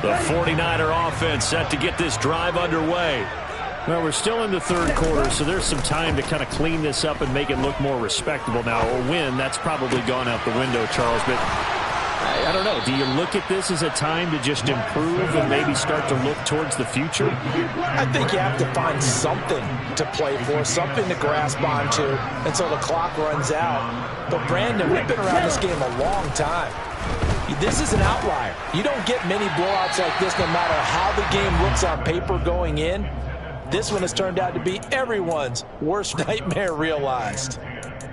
The 49er offense set to get this drive underway. Well, we're still in the third quarter, so there's some time to kind of clean this up and make it look more respectable now. A win, that's probably gone out the window, Charles. But I don't know. Do you look at this as a time to just improve and maybe start to look towards the future? I think you have to find something to play for, something to grasp onto until the clock runs out. But, Brandon, we've been around this game a long time. This is an outlier. You don't get many blowouts like this no matter how the game looks on paper going in. This one has turned out to be everyone's worst nightmare realized.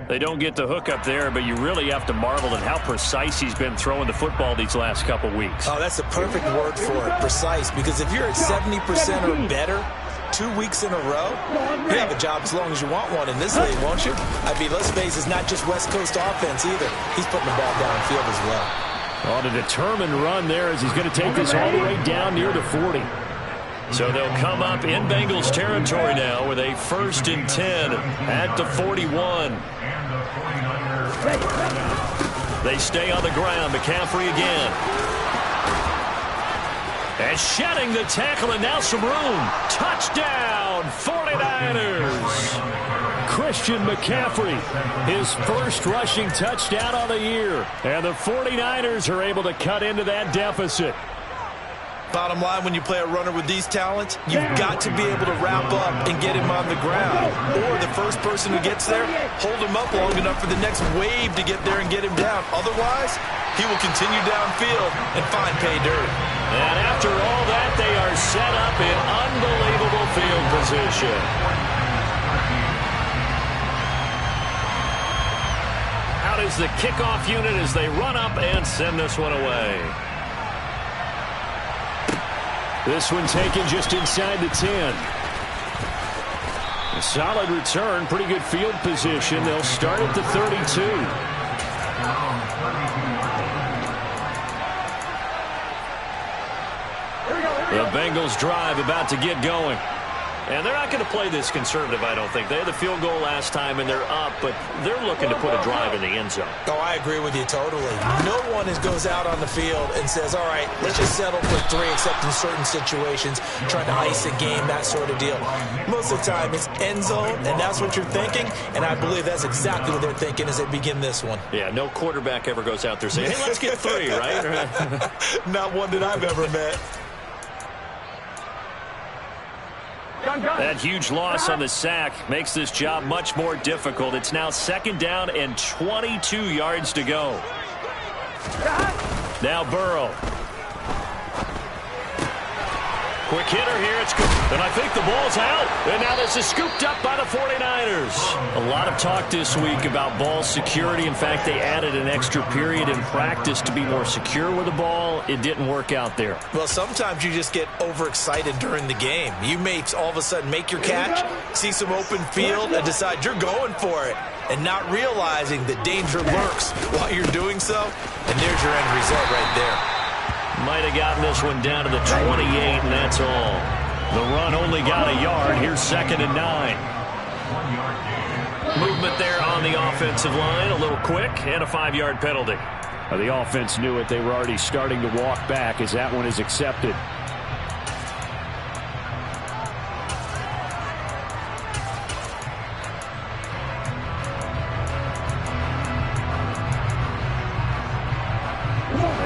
They don't get the hook up there, but you really have to marvel at how precise he's been throwing the football these last couple weeks. Oh, that's the perfect word for it, precise, because if you're at 70% or better 2 weeks in a row, you have a job as long as you want one in this league, won't you? I mean, let's face it, it's not just West Coast offense either. He's putting the ball downfield as well. On a determined run there as he's going to take this all the way down near the 40. So they'll come up in Bengals territory now with a 1st and 10 at the 41. They stay on the ground. McCaffrey again. And shedding the tackle, and now some room. Touchdown, 49ers. Christian McCaffrey, his first rushing touchdown on the year. And the 49ers are able to cut into that deficit. Bottom line, when you play a runner with these talents, you've got to be able to wrap up and get him on the ground. Or the first person who gets there, hold him up long enough for the next wave to get there and get him down. Otherwise, he will continue downfield and find pay dirt. And after all that, they are set up in unbelievable field position. Out is the kickoff unit as they run up and send this one away. This one taken just inside the 10. A solid return, pretty good field position. They'll start at the 32. The Bengals drive about to get going. And they're not going to play this conservative, I don't think. They had the field goal last time, and they're up, but they're looking to put a drive in the end zone. Oh, I agree with you totally. No one goes out on the field and says, all right, let's just settle for 3, except in certain situations, trying to ice a game, that sort of deal. Most of the time, it's end zone, and that's what you're thinking, and I believe that's exactly what they're thinking as they begin this one. Yeah, no quarterback ever goes out there saying, hey, let's get 3, right? Not one that I've ever met. That huge loss on the sack makes this job much more difficult. It's now 2nd down and 22 yards to go. Now Burrow. Quick hitter here. It's good. And I think the ball's out. And now this is scooped up by the 49ers. A lot of talk this week about ball security. In fact, they added an extra period in practice to be more secure with the ball. It didn't work out there. Well, sometimes you just get overexcited during the game. You may all of a sudden make your catch, see some open field, and decide you're going for it, and not realizing that danger lurks while you're doing so. And there's your end result right there. Might have gotten this one down to the 28, and that's all. The run only got a yard. Here's 2nd and 9. Movement there on the offensive line. A little quick, and a 5-yard penalty. The offense knew it. They were already starting to walk back as that one is accepted.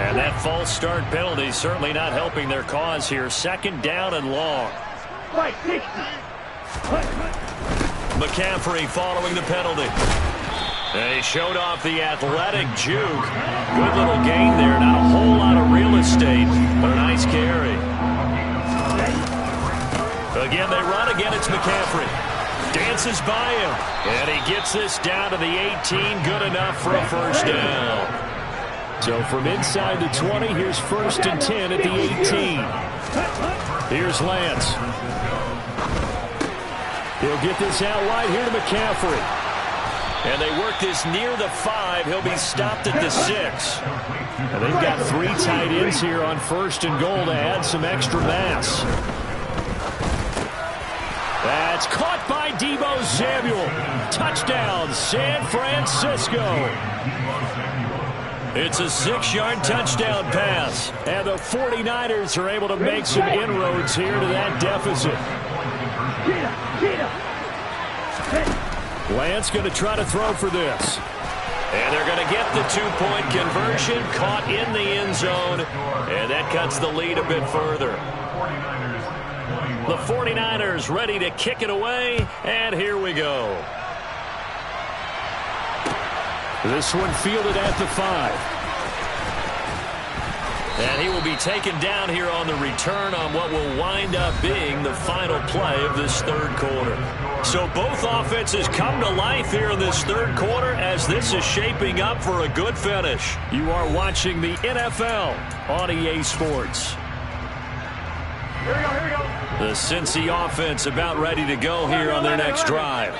And that false start penalty certainly not helping their cause here. 2nd down and long. McCaffrey following the penalty. They showed off the athletic juke. Good little gain there. Not a whole lot of real estate, but a nice carry. Again, they run. Again, it's McCaffrey. Dances by him. And he gets this down to the 18. Good enough for a 1st down. So from inside the 20, here's 1st and 10 at the 18. Here's Lance. He'll get this out wide here to McCaffrey. And they work this near the 5. He'll be stopped at the 6. And they've got 3 tight ends here on 1st and goal to add some extra mass. That's caught by Deebo Samuel. Touchdown, San Francisco. It's a 6-yard touchdown pass. And the 49ers are able to make some inroads here to that deficit. Lance going to try to throw for this. And they're going to get the 2-point conversion. Caught in the end zone. And that cuts the lead a bit further. The 49ers ready to kick it away. And here we go. This one fielded at the 5. And he will be taken down here on the return on what will wind up being the final play of this 3rd quarter. So both offenses come to life here in this 3rd quarter as this is shaping up for a good finish. You are watching the NFL on EA Sports. Here we go. The Cincy offense about ready to go here on their next drive.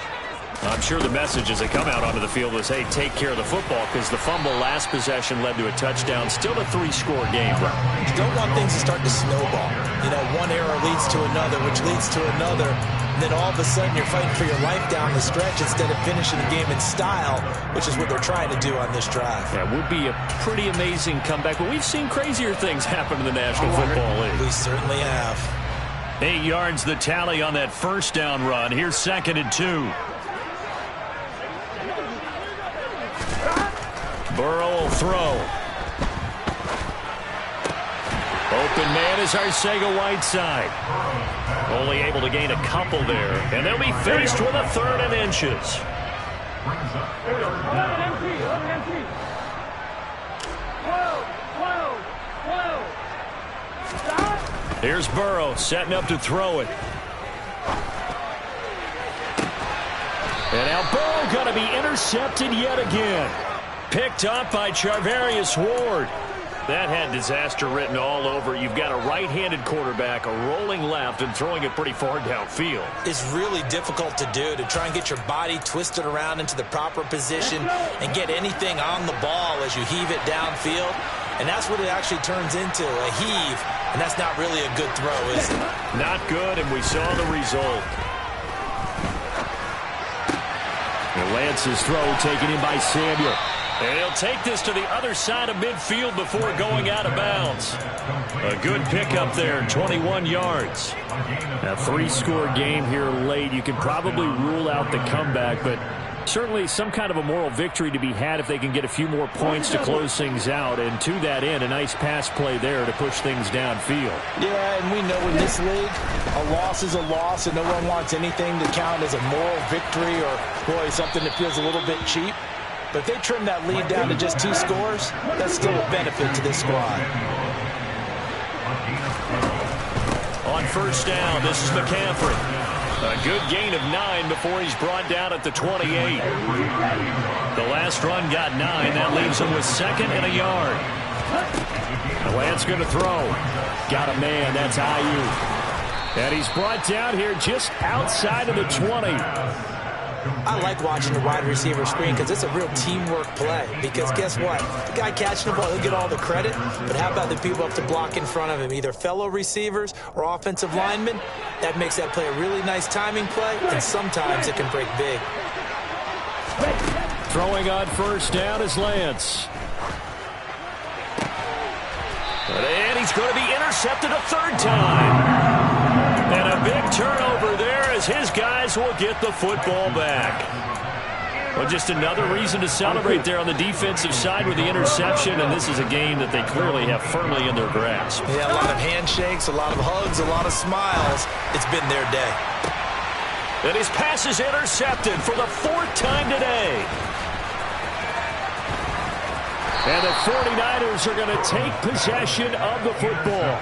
I'm sure the message as they come out onto the field was, hey, take care of the football, because the fumble last possession led to a touchdown. Still a 3-score game. You don't want things to start to snowball. You know, one error leads to another, which leads to another. And then all of a sudden you're fighting for your life down the stretch instead of finishing the game in style, which is what they're trying to do on this drive. That would be a pretty amazing comeback, but we've seen crazier things happen in the National Football League. We certainly have. 8 yards the tally on that 1st down run. Here's 2nd and 2. Burrow will throw. Open man is Arcega-Whiteside. Only able to gain a couple there. And they'll be faced with a 3rd and inches. Here's Burrow setting up to throw it. And now Burrow going to be intercepted yet again. Picked up by Charvarius Ward. That had disaster written all over. You've got a right-handed quarterback, a rolling left, and throwing it pretty far downfield. It's really difficult to do, to try and get your body twisted around into the proper position and get anything on the ball as you heave it downfield. And that's what it actually turns into, a heave. And that's not really a good throw, is it? Not good, and we saw the result. And Lance's throw taken in by Samuel. And he'll take this to the other side of midfield before going out of bounds. A good pickup there, 21 yards. A 3-score game here late. You can probably rule out the comeback, but certainly some kind of a moral victory to be had if they can get a few more points to close things out. And to that end, a nice pass play there to push things downfield. Yeah, and we know in this league, a loss is a loss, and no one wants anything to count as a moral victory or, boy, something that feels a little bit cheap. But if they trim that lead down to just 2 scores, that's still a benefit to this squad. On first down, this is McCaffrey. A good gain of 9 before he's brought down at the 28. The last run got 9. That leaves him with 2nd and a yard. Lance going to throw. Got a man. That's Ayuk. And he's brought down here just outside of the 20. I like watching the wide receiver screen because it's a real teamwork play. Because guess what? The guy catching the ball, he'll get all the credit. But how about the people up to block in front of him, either fellow receivers or offensive linemen? That makes that play a really nice timing play, and sometimes it can break big. Throwing on first down is Lance. And he's going to be intercepted a 3rd time. And a big turnover there as his guys will get the football back. Well, just another reason to celebrate there on the defensive side with the interception, and this is a game that they clearly have firmly in their grasp. Yeah, a lot of handshakes, a lot of hugs, a lot of smiles. It's been their day. And his pass is intercepted for the 4th time today. And the 49ers are going to take possession of the football.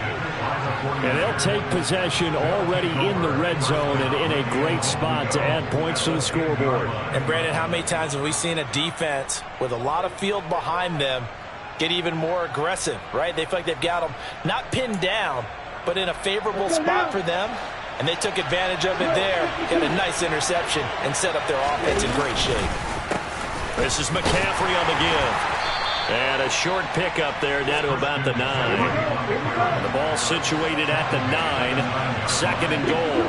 And they'll take possession already in the red zone and in a great spot to add points to the scoreboard. And, Brandon, how many times have we seen a defense with a lot of field behind them get even more aggressive, right? They feel like they've got them not pinned down, but in a favorable spot for them. And they took advantage of it there, got a nice interception, and set up their offense in great shape. This is McCaffrey on the give. And a short pickup there down to about the 9. And the ball situated at the 9. 2nd and goal.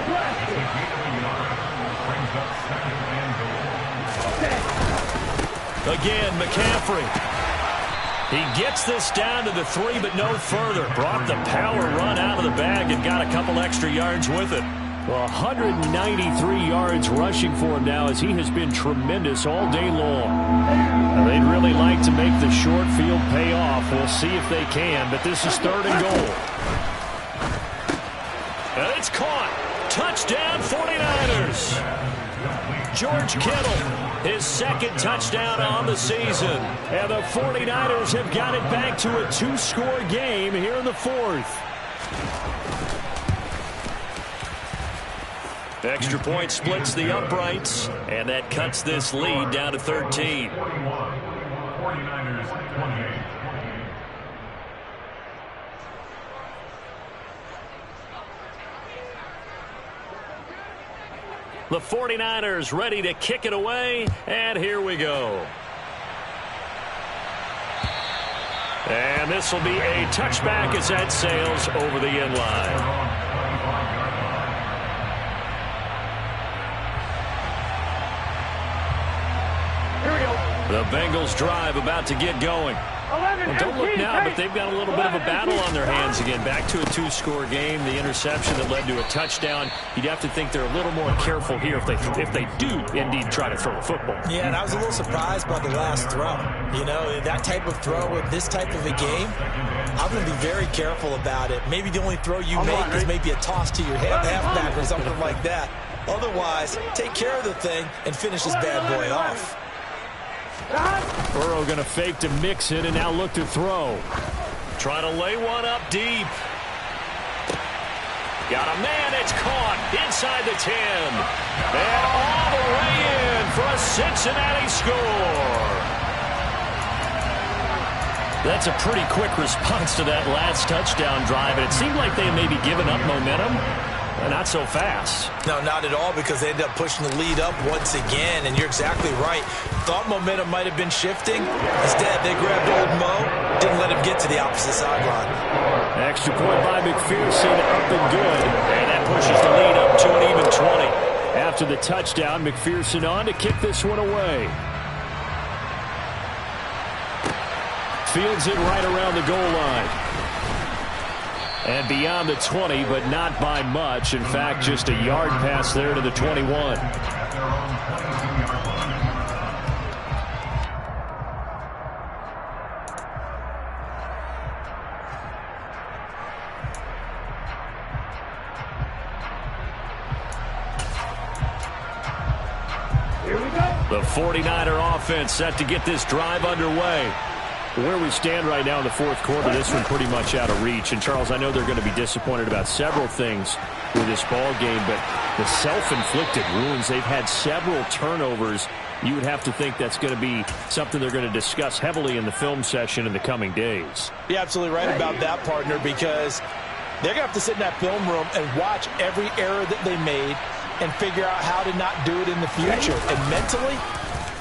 Again, McCaffrey. He gets this down to the 3, but no further. Brought the power run out of the bag and got a couple extra yards with it. Well, 193 yards rushing for him now as he has been tremendous all day long. Now, they'd really like to make the short field pay off. We'll see if they can, but this is 3rd and goal. And it's caught. Touchdown 49ers. George Kittle, his 2nd touchdown on the season. And the 49ers have got it back to a 2-score game here in the 4th. Extra point splits the uprights, and that cuts this lead down to 13. 49ers 28. The 49ers ready to kick it away, and here we go. And this will be a touchback as that sails over the end line. The Bengals drive about to get going. Well, don't look now, but they've got a little bit of a battle on their hands again. Back to a 2-score game. The interception that led to a touchdown. You'd have to think they're a little more careful here if they do indeed try to throw a football. Yeah, and I was a little surprised by the last throw. You know, that type of throw with this type of a game, I'm going to be very careful about it. Maybe the only throw you make is maybe a toss to your halfback or something like that. Otherwise, take care of the thing and finish this bad boy off. Burrow going to fake to Mixon and now look to throw. Trying to lay one up deep. Got a man, it's caught inside the 10. And all the way in for a Cincinnati score. That's a pretty quick response to that last touchdown drive. And it seemed like they had maybe given up momentum. Not so fast. No, not at all, because they ended up pushing the lead up once again, and you're exactly right. Thought momentum might have been shifting. Instead, they grabbed old Mo, didn't let him get to the opposite sideline. Extra point by McPherson, up and good. And that pushes the lead up to an even 20. After the touchdown, McPherson on to kick this one away. Fields it right around the goal line. And beyond the 20, but not by much. In fact, just a yard pass there to the 21. Here we go. The 49er offense set to get this drive underway. Where we stand right now in the fourth quarter, this one pretty much out of reach. And, Charles, I know they're going to be disappointed about several things with this ball game, but the self-inflicted wounds, they've had several turnovers. You would have to think that's going to be something they're going to discuss heavily in the film session in the coming days. You're absolutely right about that, partner, because they're going to have to sit in that film room and watch every error that they made and figure out how to not do it in the future. And mentally,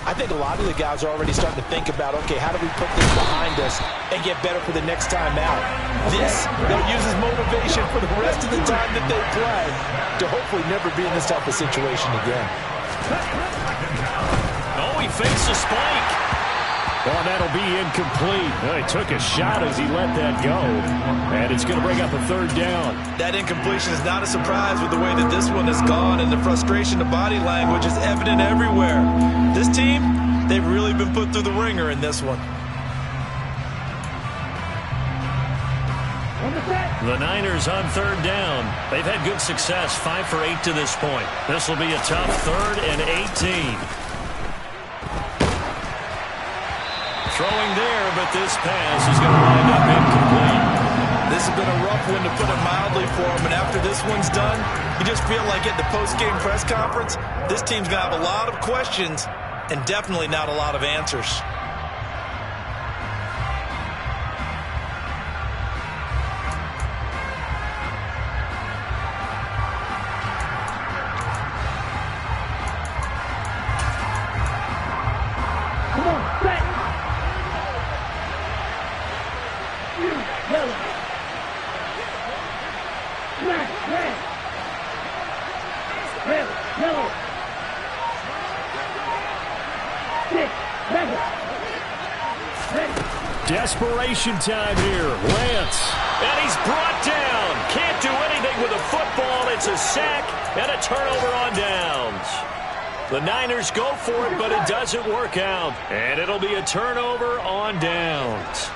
I think a lot of the guys are already starting to think about, okay, how do we put this behind us and get better for the next time out? This, they'll use as motivation for the rest of the time that they play to hopefully never be in this type of situation again. Oh, he fakes a spike. Well, that'll be incomplete. Well, he took a shot as he let that go. And it's going to bring up a third down. That incompletion is not a surprise with the way that this one has gone, and the frustration of body language is evident everywhere. This team, they've really been put through the ringer in this one. The Niners on third down. They've had good success, 5 for 8 to this point. This will be a tough 3rd and 18. Throwing there, but this pass is going to wind up incomplete. This has been a rough one, to put it mildly, for him. And after this one's done, you just feel like at the post-game press conference, this team's going to have a lot of questions and definitely not a lot of answers. Desperation time here. Lance. And he's brought down. Can't do anything with a football. It's a sack and a turnover on downs. The Niners go for it, but it doesn't work out. And it'll be a turnover on downs.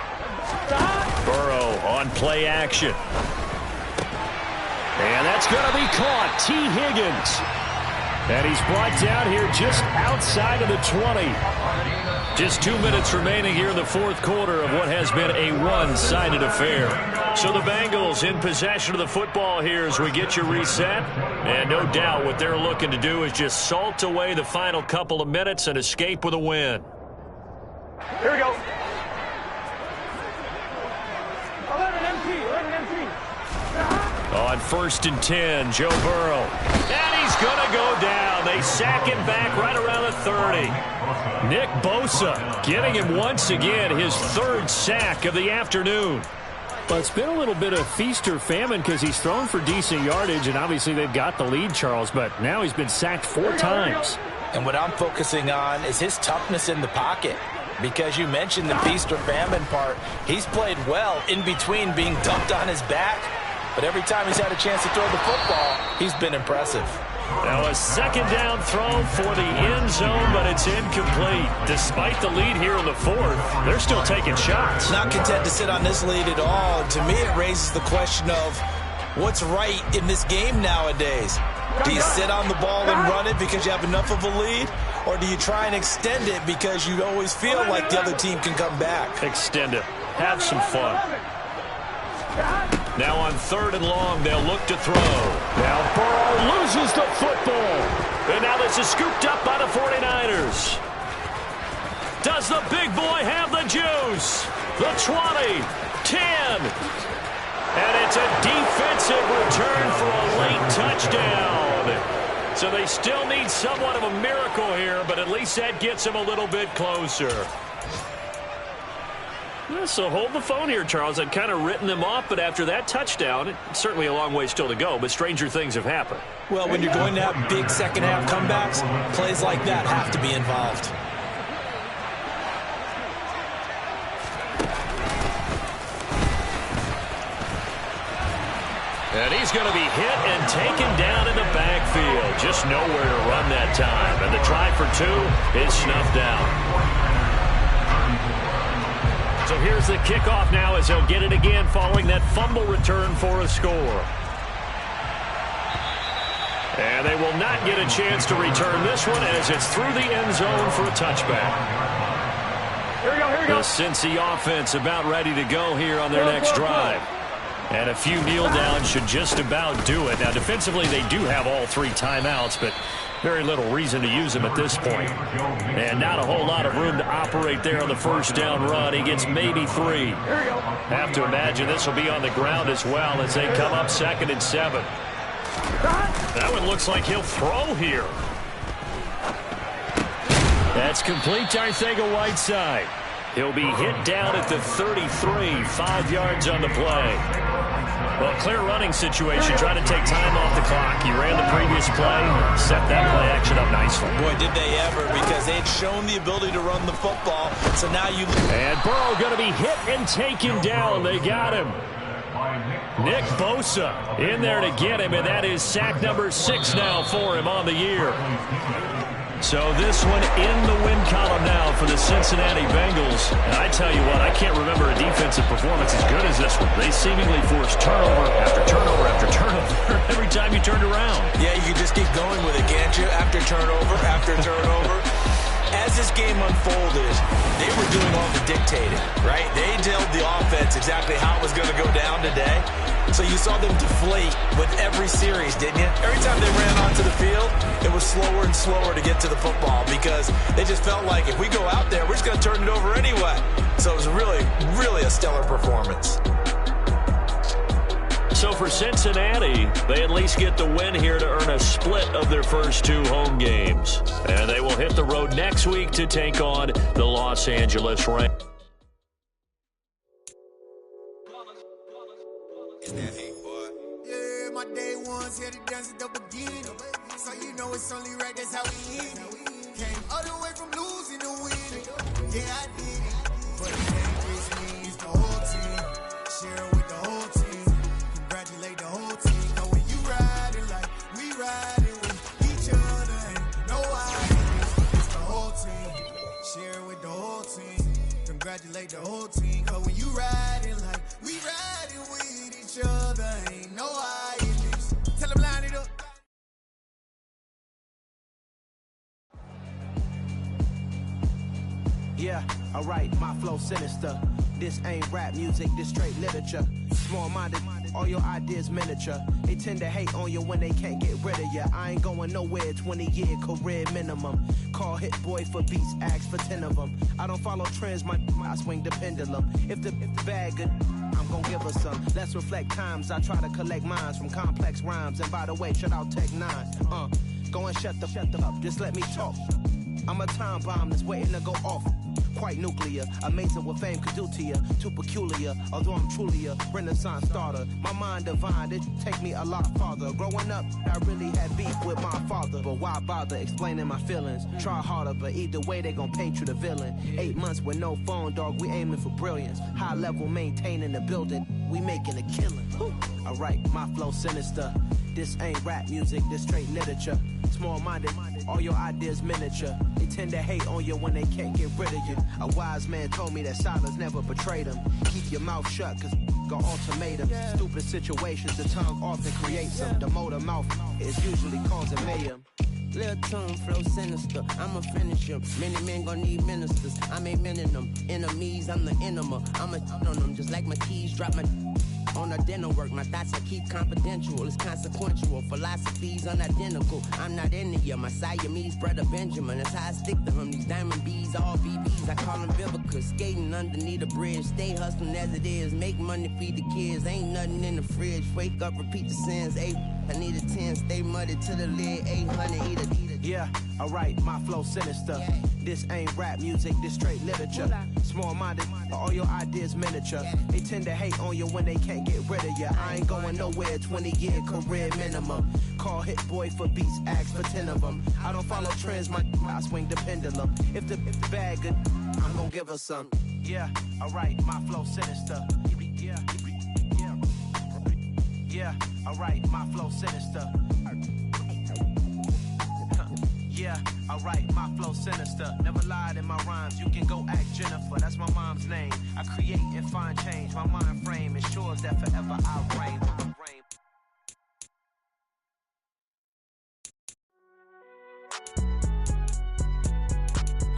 Burrow on play action. And that's going to be caught. T. Higgins. And he's brought down here just outside of the 20. Just 2 minutes remaining here in the fourth quarter of what has been a one-sided affair. So the Bengals in possession of the football here as we get you reset. And no doubt what they're looking to do is just salt away the final couple of minutes and escape with a win. Here we go. On 1st and 10, Joe Burrow. And he's going to go down. They sack him back right around the 30. Nick Bosa getting him once again, his 3rd sack of the afternoon. Well, it's been a little bit of feast or famine because he's thrown for decent yardage, and obviously they've got the lead, Charles, but now he's been sacked 4 times. And what I'm focusing on is his toughness in the pocket. Because you mentioned the feast or famine part. He's played well in between being dumped on his back. But every time he's had a chance to throw the football, he's been impressive. Now a 2nd down throw for the end zone, but it's incomplete. Despite the lead here in the 4th, they're still taking shots. Not content to sit on this lead at all. To me, it raises the question of what's right in this game nowadays. Do you sit on the ball and run it because you have enough of a lead? Or do you try and extend it because you always feel like the other team can come back? Extend it. Have some fun. Now on 3rd and long, they'll look to throw. Now Burrow loses the football. And now this is scooped up by the 49ers. Does the big boy have the juice? loose. The 20, 10. And it's a defensive return for a late touchdown. So they still need somewhat of a miracle here, but at least that gets them a little bit closer. So hold the phone here, Charles. I'd kind of written them off, but after that touchdown, it's certainly a long way still to go, but stranger things have happened. Well, when you're going to have big second-half comebacks, plays like that have to be involved. And he's going to be hit and taken down in the backfield. Just nowhere to run that time. And the try for 2 is snuffed out. So here's the kickoff now as he'll get it again following that fumble return for a score. And they will not get a chance to return this one as it's through the end zone for a touchback. Here we go, here we go. The Cincy offense about ready to go here on their next drive. And a few kneel downs should just about do it. Now, defensively, they do have all 3 timeouts, but very little reason to use them at this point. And not a whole lot of room to operate there on the first down run. He gets maybe 3. Have to imagine this will be on the ground as well as they come up 2nd and 7. That one looks like he'll throw here. That's complete to Arcega-Whiteside. He'll be hit down at the 33, 5 yards on the play. Well, clear running situation, trying to take time off the clock. He ran the previous play, set that play action up nicely. Boy, did they ever, because they'd shown the ability to run the football. So now you... And Burrow going to be hit and taken down. They got him. Nick Bosa in there to get him, and that is sack number 6 now for him on the year. So this one in the win column now for the Cincinnati Bengals. And I tell you what, I can't remember a defensive performance as good as this one. They seemingly forced turnover after turnover after turnover every time you turned around. Yeah, you can just keep going with it, can't you? After turnover, after turnover. As this game unfolded, they were doing all the dictating, right? They told the offense exactly how it was going to go down today. So you saw them deflate with every series, didn't you? Every time they ran onto the field, it was slower and slower to get to the football because they just felt like if we go out there, we're just going to turn it over anyway. So it was really, really a stellar performance. So for Cincinnati, they at least get the win here to earn a split of their first 2 home games. And they will hit the road next week to take on the Los Angeles Rams. Yeah, my day ones here to dance at the beginning. So you know it's only right, that's how we end it. Came all the way from losing to winning. Yeah, I did it. But it ain't just me, it's the whole team. Share it with the whole team. Congratulate the whole team. Cause when you riding like we riding with each other, ain't no hiding. It's the whole team. Share it with the whole team. Congratulate the whole team. Cause when you riding like we riding with each other, ain't no hiding. Tell them line it up. Yeah, alright, my flow sinister. This ain't rap music, this straight literature. Small-minded, all your ideas miniature. They tend to hate on you when they can't get rid of you. I ain't going nowhere, 20-year career minimum. Call Hit Boy for beats, ask for 10 of them. I don't follow trends, I swing the pendulum. If the bag good, I'm gonna give her some. Let's reflect times, I try to collect minds from complex rhymes. And by the way, shut out Tech 9. Go and shut the up, just let me talk. I'm a time bomb that's waiting to go off. Quite nuclear, amazing what fame could do to you. Too peculiar, although I'm truly a renaissance starter. My mind divine, it take me a lot farther. Growing up, I really had beef with my father. But why bother explaining my feelings? Try harder, but either way they gon' paint you the villain. 8 months with no phone, dog, we aiming for brilliance. High level maintaining the building, we making a killing. Alright, my flow sinister. This ain't rap music, this straight literature. Small-minded, all your ideas miniature. They tend to hate on you when they can't get rid of you. A wise man told me that silence never betrayed him. Keep your mouth shut, cause got ultimatums. Stupid situations, the tongue often creates them. The motor mouth is usually causing mayhem. Little tune, flow sinister, I'ma finish him. Many men gon' need ministers, I ain't mending them. Enemies, I'm the enema, I'ma on them. Just like my keys, drop my on the dinner work. My thoughts I keep confidential, it's consequential. Philosophies unidentical, I'm not into you. My Siamese brother Benjamin, that's how I stick to him. These diamond bees, all BBs I call them Vivica. Skating underneath a bridge, stay hustling as it is. Make money, feed the kids, ain't nothing in the fridge. Wake up, repeat the sins. I need a 10, stay muddy to the lid. 800, eat it. Yeah, alright, my flow sinister. Yeah. This ain't rap music, this straight literature. Small-minded, all your ideas miniature. They tend to hate on you when they can't get rid of you. I ain't going nowhere, 20-year career minimum. Call Hit Boy for beats, ask for 10 of them. I don't follow trends, I swing the pendulum. If the bag good, I'm gonna give her some. Yeah, alright, my flow sinister. Yeah, alright, my flow sinister. Yeah, alright, my flow sinister. Never lied in my rhymes, you can go ask Jennifer. That's my mom's name. I create and find change. My mind frame ensures that forever I reign.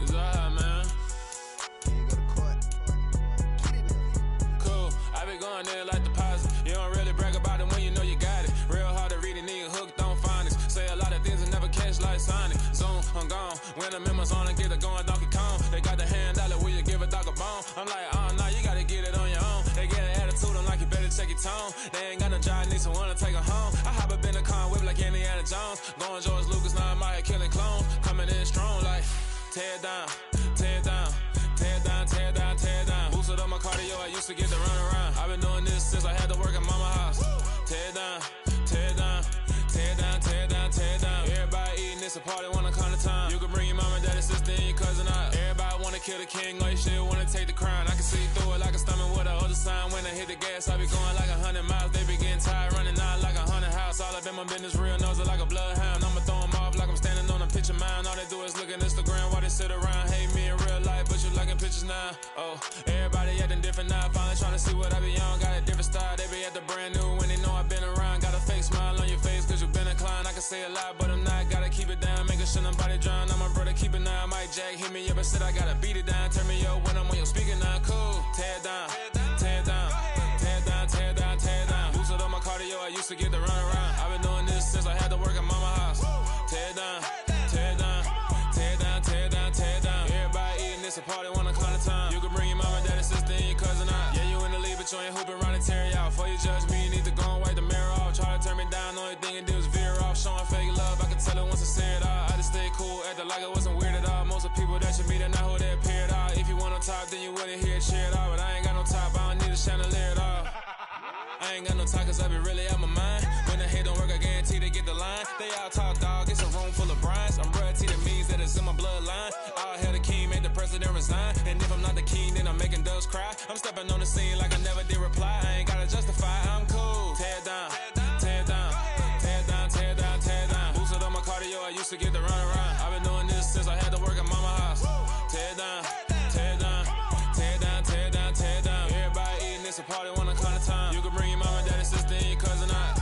It's alright, man. Can you go to court? Get it up. Cool, I be going there like deposit. You don't really brag about it when you know you got it. Real hard to read a nigga hooked, don't find it. Say a lot of things and never catch like Sonic. Zoom, I'm gone. When the members on and get it going Donkey Kong. They got the hand dollar, will you give a dog a bone? I'm like, nah, you gotta get it on your own. They get an attitude, I'm like, you better check your tone. They ain't got no job, need someone to take her home. I hop up in the car, whip like Indiana Jones. Going George Lucas, now I'm out here killing clones. Coming in strong like, tear down, tear down, tear down, tear down, tear down. Boosted up my cardio, I used to get to run around. I've been doing this since I had to work at mama house. Tear down, tear down, tear down, tear down, tear down. Everybody eating, it's a party, wanna come to time. You can bring your mama, daddy, sister, and your cousin out. Everybody wanna kill the king, or you still wanna take the crown. I can see through it like a stomach with a other sign. When I hit the gas, I be going like 100 miles. They be getting tired, running out like 100 house. All up in my business, real nose like a bloodhound. I'ma throw them off like I'm standing on a picture mound. All they do is look at Instagram while they sit around. Hate me in real life, but you liking pictures now. Oh, everybody acting different now. Finally trying to see what I be on. Got a different style, they be at the brand new when they know I've been around. Got a fake smile on your face cause you been inclined. I can say a lot, but I'm not. Gotta keep it down, making sure nobody drown. I'm my brother, keep it now. Mike Jack hit me up and said I gotta beat it down. Turn me up when I'm on your speaker now. Cool, tear down, tear down, tear down, tear down, tear down. Boosted up my cardio, I used to get to run around. I've been doing this since I had to work at mama house. Tear down, tear down, tear down, tear down, tear down. Everybody eating, it's a party, wanna climb the time. You can bring your mama, daddy, sister, and your cousin out. Yeah, you in the lead, but you ain't hooping around and tear you out. Before you judge me, you need to go and wipe the mirror off. Try to turn me down, only thing it did was veer off. Showing fake love, I can tell it once I say it all. I just stay cool, acting like it wasn't weird at all. Most of the people that you meet are not who they appear at all. If you want on top, then you wouldn't hear it cheer at all. But I ain't got no top, I don't need a chandelier at all. I ain't got no talk cause I be really out my mind. When the hate don't work, I guarantee they get the line. They all talk dog, it's a room full of brinds. I'm royalty, that means that it's in my bloodline. All hell the king, made the president resign. And if I'm not the king, then I'm making doves cry. I'm stepping on the scene like I never did reply. I ain't gotta justify, I'm cool. Tear down, tear down, tear down, tear down, tear down. Boosted up my cardio, I used to get to run around. I've been doing this since I had to work at mama house. Tear down, tear down, tear down, tear down, tear down. Everybody eating, it's a party, wanna come to time. You can bring your mama, daddy, sister, and your cousin out.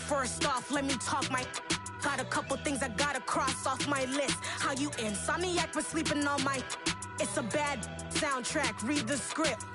First off, let me talk my. Got a couple things I gotta cross off my list. How you insomniac for sleeping on my. It's a bad soundtrack, read the script.